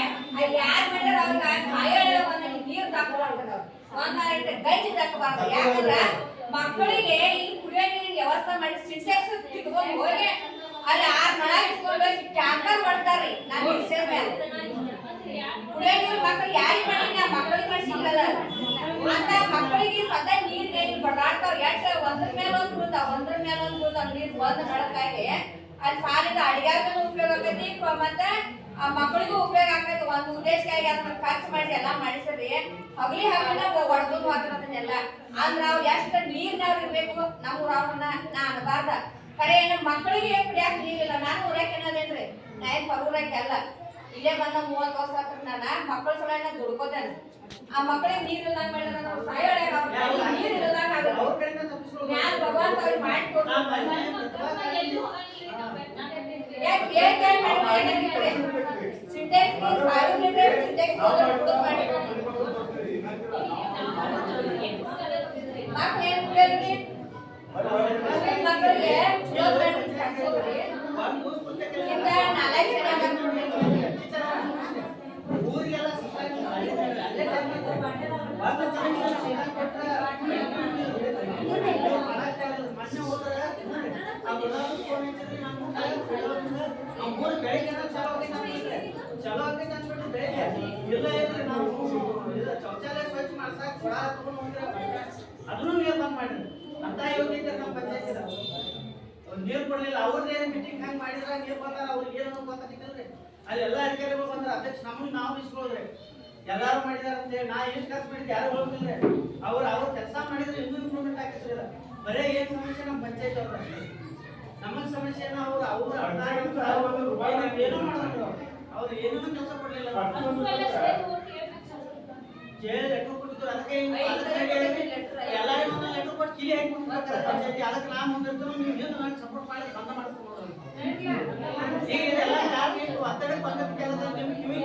Speaker 4: ಯಾರು ಮಾಡಿದಾರ ಅವ್ರಿಗೆ ಸಾಯಳ ಒಂದ್ ನೀರು ತಕ್ಕೊಳ್ತಾರೆ ಒಂದ್ ಗಂಜಿ ತಕ್ಕಬಾರ್ದು ಯಾಕಂದ್ರ ಮಕ್ಕಳಿಗೆ ಈ ಕುಡಿಯೋ ನೀರಿನ ವ್ಯವಸ್ಥೆ ಮಾಡಿ ಸಿಂಟೆಕ್ಸ್ ಕಿತ್ಕೊಂಡು ಹೋಗಿ ಅಲ್ಲಿ 6 ನಳ ಇಟ್ಕೊಂಡು ಟ್ಯಾಂಕರ್ ಮಾಡ್ತಾರ್ರಿ ನಾನು ಹೆಸರು ಮೇಲೆ ಕುಡಿಯೋ ನೀರು ಮಕ್ಕಳು ಯಾರಿಗೆ ಮಾಡಿ ಮಕ್ಕಳಿಗೆ ಮಾಡಿಸಿಲ್ಲ ಅಂತ ಮಕ್ಕಳಿಗೆ ಸದಾ ನೀರಿಗೆ ಬಡಾಡ್ತಾವ್ ಎಷ್ಟು ಒಂದ್ರ ಮೇಲೆ ಒಂದು ಬೀಳ್ತಾವ ನೀರು ಒಂದು ನಳಕ್ಕಾಗಿ ಅಲ್ಲಿ ಸಾಲಿನ ಅಡಿಗೆಗೂ ಉಪಯೋಗ ಆಕೈತಿ ಮತ್ತೆ ಆ ಮಕ್ಕಳಿಗೂ ಉಪಯೋಗ ಆಕೈತಿ ಒಂದು ಉದ್ದೇಶಕ್ಕಾಗಿ ಅದನ್ನ ಖರ್ಚು ಮಾಡಿ ಎಲ್ಲ ಮಾಡಿಸ್ರಿ ಹಗಲಿ ಹೊಡೆದು ಅದನ್ನೆಲ್ಲ ಅಂದ್ರೆ ನಾವು ಎಷ್ಟು ನೀರ್ನವ್ರು ಇರ್ಬೇಕು ನಮ್ಮ ಊರವ್ರನ್ನ ನಾ ಅನ್ಬಾರ್ದ ಕರೆ ನಮ್ಮ ಮಕ್ಕಳಿಗೆ ಕುಡಿಯಾಕ ನೀರಿಲ್ಲ ನಾನು ಊರಕ್ಕೆ ಅನ್ನೋದೇನ್ರಿ ನಾ ಏನ್ ಹೊರೂರಕ್ಕೆ ಅಲ್ಲ ಇಲ್ಲೇ ಬಂದ 30 ವರ್ಷ ಆತ್ರ ನಾನು ಮಕ್ಕಳ ಸಲ ದುಡ್ಕೋತೇನೆ ಆ ಮಕ್ಕಳಿಗೆ ನೀರಿಲ್ಲ ಮಾಡಿದ್ರೆ ನಾವು ಸಾಯೋಳೆ ನೀರ್ ಇಲ್ಲದಂಗ ಮ್ಯಾಲ ಭಗವಂತ ಅವ್ರಿಗೆ ಮಾಡಿಕೊಡ್ತಾರೆ ಸಿಂಟೆಕ್ಸ್ 1000 ಲೀಟರ್ ಸಿಂಟೆಕ್ಸ್ ಮಾಡಿ ಮಕ್ಕಳೇನು ಕುಡಿಯೋದ್ರಿ ಮಕ್ಕಳಿಗೆ ಇಂದ 4 ಜನ
Speaker 9: ಊರಿಗೆಲ್ಲ ಮೊನ್ನೆ ಹೋದ್ರೆ ಮೂರು ಬೆಳಿಗ್ಗೆ ಚಲೋ ಆಗೈತೆ ಅಂದ್ಬಿಟ್ಟು ಬೆಳಿಗ್ಗೆ ಇಲ್ಲ ಇದ್ರೆ ನಾವು ಶೌಚಾಲಯ ಸ್ವಚ್ಛ ಮಾಡ್ಸಕ್ ಕೊಡ ತಗೊಂಡ್ ಹೋಗಿರ ಅದನ್ನು ನೀರು ಬಂದ್ ಮಾಡಿ ಮಾಡಿದ್ರ ನೀರ್ ಬಂದಾರ ಅವ್ರಿಗೆ ಏನೋ ಗೊತ್ತಾಗ್ತಿಲ್ರಿ ಅಲ್ಲಿ ಎಲ್ಲಾ ಅಧಿಕಾರಿಗಳು ಬಂದ್ರ ಅಧ್ಯಕ್ಷ ನಮಗೆ ನಾವು ಇಸ್ಕೊಳ್ಳೋದ್ರಿ ಎಲ್ಲಾರು ಮಾಡಿದಾರ ಅಂತೇಳಿ ನಾ ಎಷ್ಟು ಖರ್ಚು ಮಾಡಿದ್ದೆ ಯಾರು ಹೋಗ್ತಿಲ್ರಿ ಅವ್ರ ಕೆಲಸ ಮಾಡಿದ್ರೆ ಇನ್ನೂ ಇಂಪ್ರೂವ್ಮೆಂಟ್ ಆಗ್ತಿದ್ರಿ ಬರೇ ಏನ್ ಸಮಸ್ಯೆ ನಮ್ಮ ಪಂಚಾಯತ್ ಅವ್ರ ನಮಗ್ ಸಮಸ್ಯೆನ ಅವ್ರು ಏನೋ ಮಾಡಿದ್ರು ಅವ್ರು ಏನೂ ಕೆಲಸ ಕೊಡ್ಲಿಲ್ಲ ಜೈಲ್ ಲೆಟರ್ ಕೊಟ್ಟಿದ್ರು ಅದಕ್ಕೆ ಎಲ್ಲರಿಗೂ ಲೆಟರ್ ಕೊಟ್ಟು ಕಿಲಿ ಹಾಕಿ ಪಂಚಾಯತಿ ಅದಕ್ಕೆ ನಾ ಮುಂದಿರ್ತಾರೆ ನೀವು ಏನು ನನಗೆ ಸಪೋರ್ಟ್ ಮಾಡಿ ಬಂದ ಮಾಡಿಸ್ಕೊಬೋದು ಈಗ ಇದೆಲ್ಲ ಯಾರು ಒತ್ತಡಕ್ಕೆ ಬಂದಕ್ಕೆ ಕೆಲಸ ನಿಮ್ಗೆ ಕಿವಿ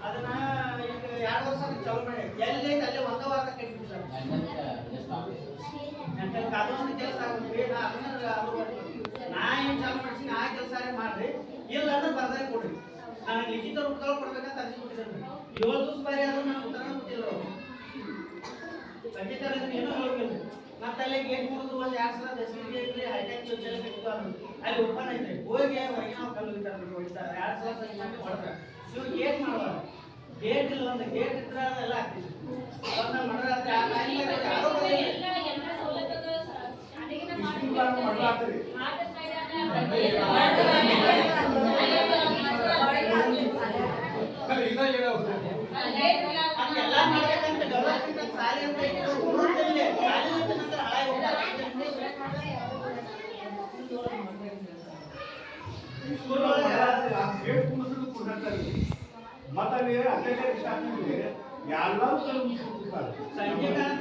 Speaker 9: ಅದನ್ನ ಈಗ 2 ವರ್ಷ ಚಾಲು ಮಾಡಿ ಎಲ್ಲಿ ಅಲ್ಲೇ ಒಂದ ವಾರ ಕಟ್ಟಿಬಿಡ್ತಾರೆ ಅದೊಂದು ಕೆಲಸ ಆಗುತ್ತೆ ನಾ ಏನ್ ಚಾಲು ಮಾಡ್ತೀನಿ ಆ ಕೆಲಸ ಮಾಡ್ರಿ ಇಲ್ಲ ಅಂದ್ರೆ ಬರ್ದಾರಿ ಕೊಡ್ರಿ ನಾನು ಲಿಖಿತ ರೂಪದಲ್ಲಿ ಕೊಡ್ಬೇಕಂತ ಅರ್ಜಿ ಕೊಟ್ಟಿದ್ದೇನೆ 7 ದಿವಸ ಬಾರಿ ಆದ್ರೂ ನಾನು ಉತ್ತರ ಕೊಟ್ಟಿಲ್ಲ ಖಂಡಿತ ಏನೋ ಹೋಗಿಲ್ಲ ಮತ್ತೆ ಅಲ್ಲಿ ಗೇಟ್ ಮುಗಿದು ಒಂದು 2 ಸಲ ದಸರಿಗೆ ಹೈಟೆಕ್ ಯೋಜನೆ ಕಟ್ಟಿದ್ದು ಅಲ್ಲಿ ಓಪನ್ ಐತೆ ಹೋಗಿ ಹೊರಗೆ ನಾವು ಕಲ್ಲು ಹೊಡಿತಾರೆ 2 ಸಲ ಸರಿ ಮಾಡಿ ಹೊಡೆದ್ರೆ ಇವ್ರು ಗೇಟ್ ಮಾಡುವ ಗೇಟ್ ಇಲ್ಲ ಒಂದು ಗೇಟ್ ಇದ್ರೆ ಅದೆಲ್ಲ ಆಗ್ತಿತ್ತು ಮನರಾತ್ರಿ ಆ ಟೈಮ್ನಾಗ ಯಾರೋ ಎಲ್ಲ ಮಾಡ್ಬೇಕಂತ ಡೆವಲಪ್ಮೆಂಟ್ ಸಾಲಿ ಅಂತ
Speaker 8: ಮತ್ತೆ ಎಲ್ಲರೂ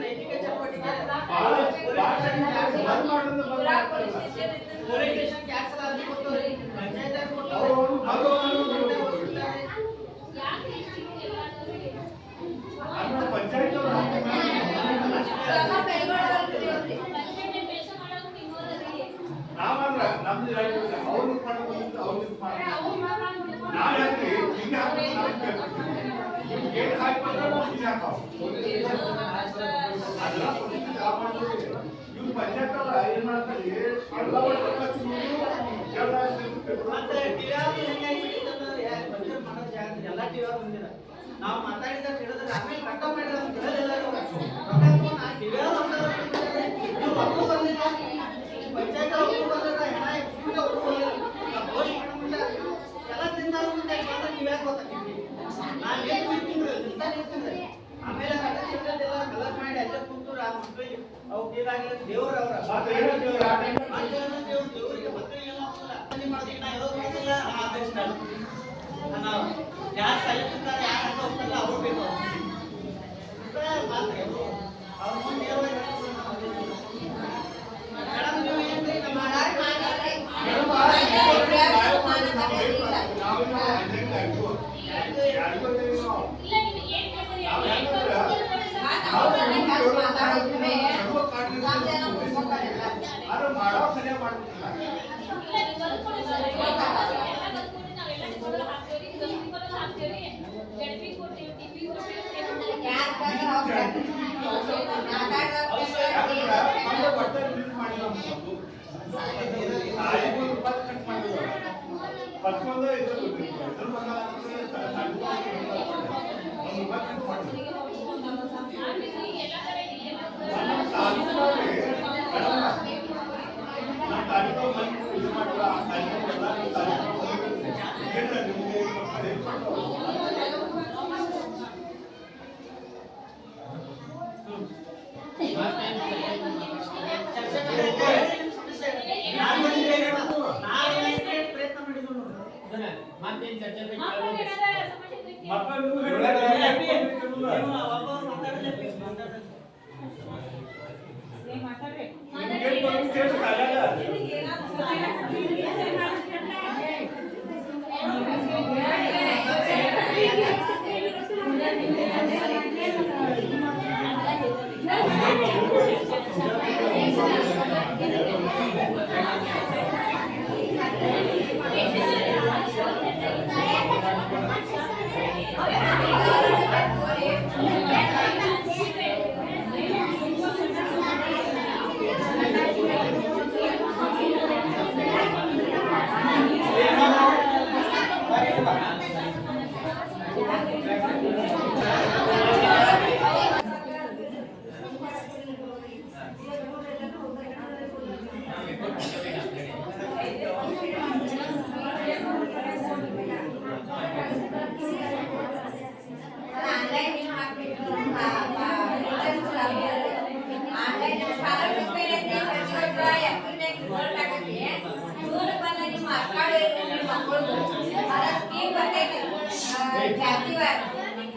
Speaker 9: ನೈತಿಕ ಚಟುವಟಿಕೆ
Speaker 8: ನಾವಂದ್ರ ನಮ್ದು ಅವ್ರು ನಾವ್ಯಾಕ್ರಿ ಹಿಂಗೆ ಇವ್ರು ಪಂಚಾಯತ್ ಅವ್ರ ಏನ್ ಮಾಡ್ತಾರೆ ಎಲ್ಲ
Speaker 9: ನಾವು ಮಾತಾಡಿದ ಹೇಳಿದ್ರೆ ಆಮೇಲೆ ಕಟ್ಟ ಮಾಡಿದ್ರೆ ಪಂಚಾಯತ್ ಎಲ್ಲ ತಿಂದ ನೀವ್ಯಾಕೆ ಗೊತ್ತಾಗ್ತೀವಿ ನಾನು ಏನ್ ಮಾಡ್ತೀನಿ ಆಮೇಲೆ ಕಲರ್ ಮಾಡಿ ಅಲ್ಲೇ ಕೂತರು ಆ ಮಕ್ಕಳಿಗೆ ಅವು ಇದಾಗಲಿ ದೇವ್ರ ಅವರ ದೇವರಿಗೆ ಮಕ್ಕಳಿಗೆಲ್ಲ ಮಾಡೋದಕ್ಕೆ ನಾ ಇರೋದು ಮಾಡಿಲ್ಲ ಆದೇಶ ನಾವು ಯಾರು ಸಹಿತಾರೆ ಯಾರು ಹೋಗ್ತಾರಲ್ಲ ಅವ್ರು ಬೇಕು ಮಾತ್ರ ಅವ್ರ ಮುಂದೆ ಮೇಡಮ್ ನೀವು ಏನ್ರಿ ನಮ್ಮ
Speaker 8: ಮಾಡೋ ಸರಿಯಾಗಿ ಮಾಡ್ತಿಲ್ಲ
Speaker 9: ಪ್ರಯತ್ನ ಮಾಡಿದ್ರು ನೋಡು.
Speaker 10: ಮತ್ತೇನ್ ಚರ್ಚೆ ಬೇಕು?
Speaker 1: ಮಕ್ಕಳಿಗೆ ಏನಾರ ಸಮಸ್ಯೆ ಇದ್ರೆ
Speaker 8: ಮಕ್ಕಳು
Speaker 9: ನೀವು ಒಬ್ಬೊಬ್ರು ಮಾತಾಡ್ಲೇಬೇಕು, ಮಾತಾಡ್ಬೇಕು.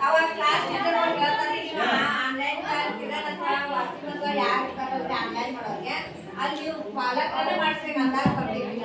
Speaker 4: ಅವಾಗ ಕ್ಲಾಸ್ ಟೀಚರ್ ಹೇಳ್ತಾರೆ ಆನ್ಲೈನ್ ಯಾರು ಆನ್ಲೈನ್ ಮಾಡೋರಿಗೆ ಅಲ್ಲಿ ನೀವು ಪಾಲಕರನ್ನೇ ಮಾಡಿಸ್ಬೇಕು ಅಂದಾಗ ಬರ್ತೀವಿ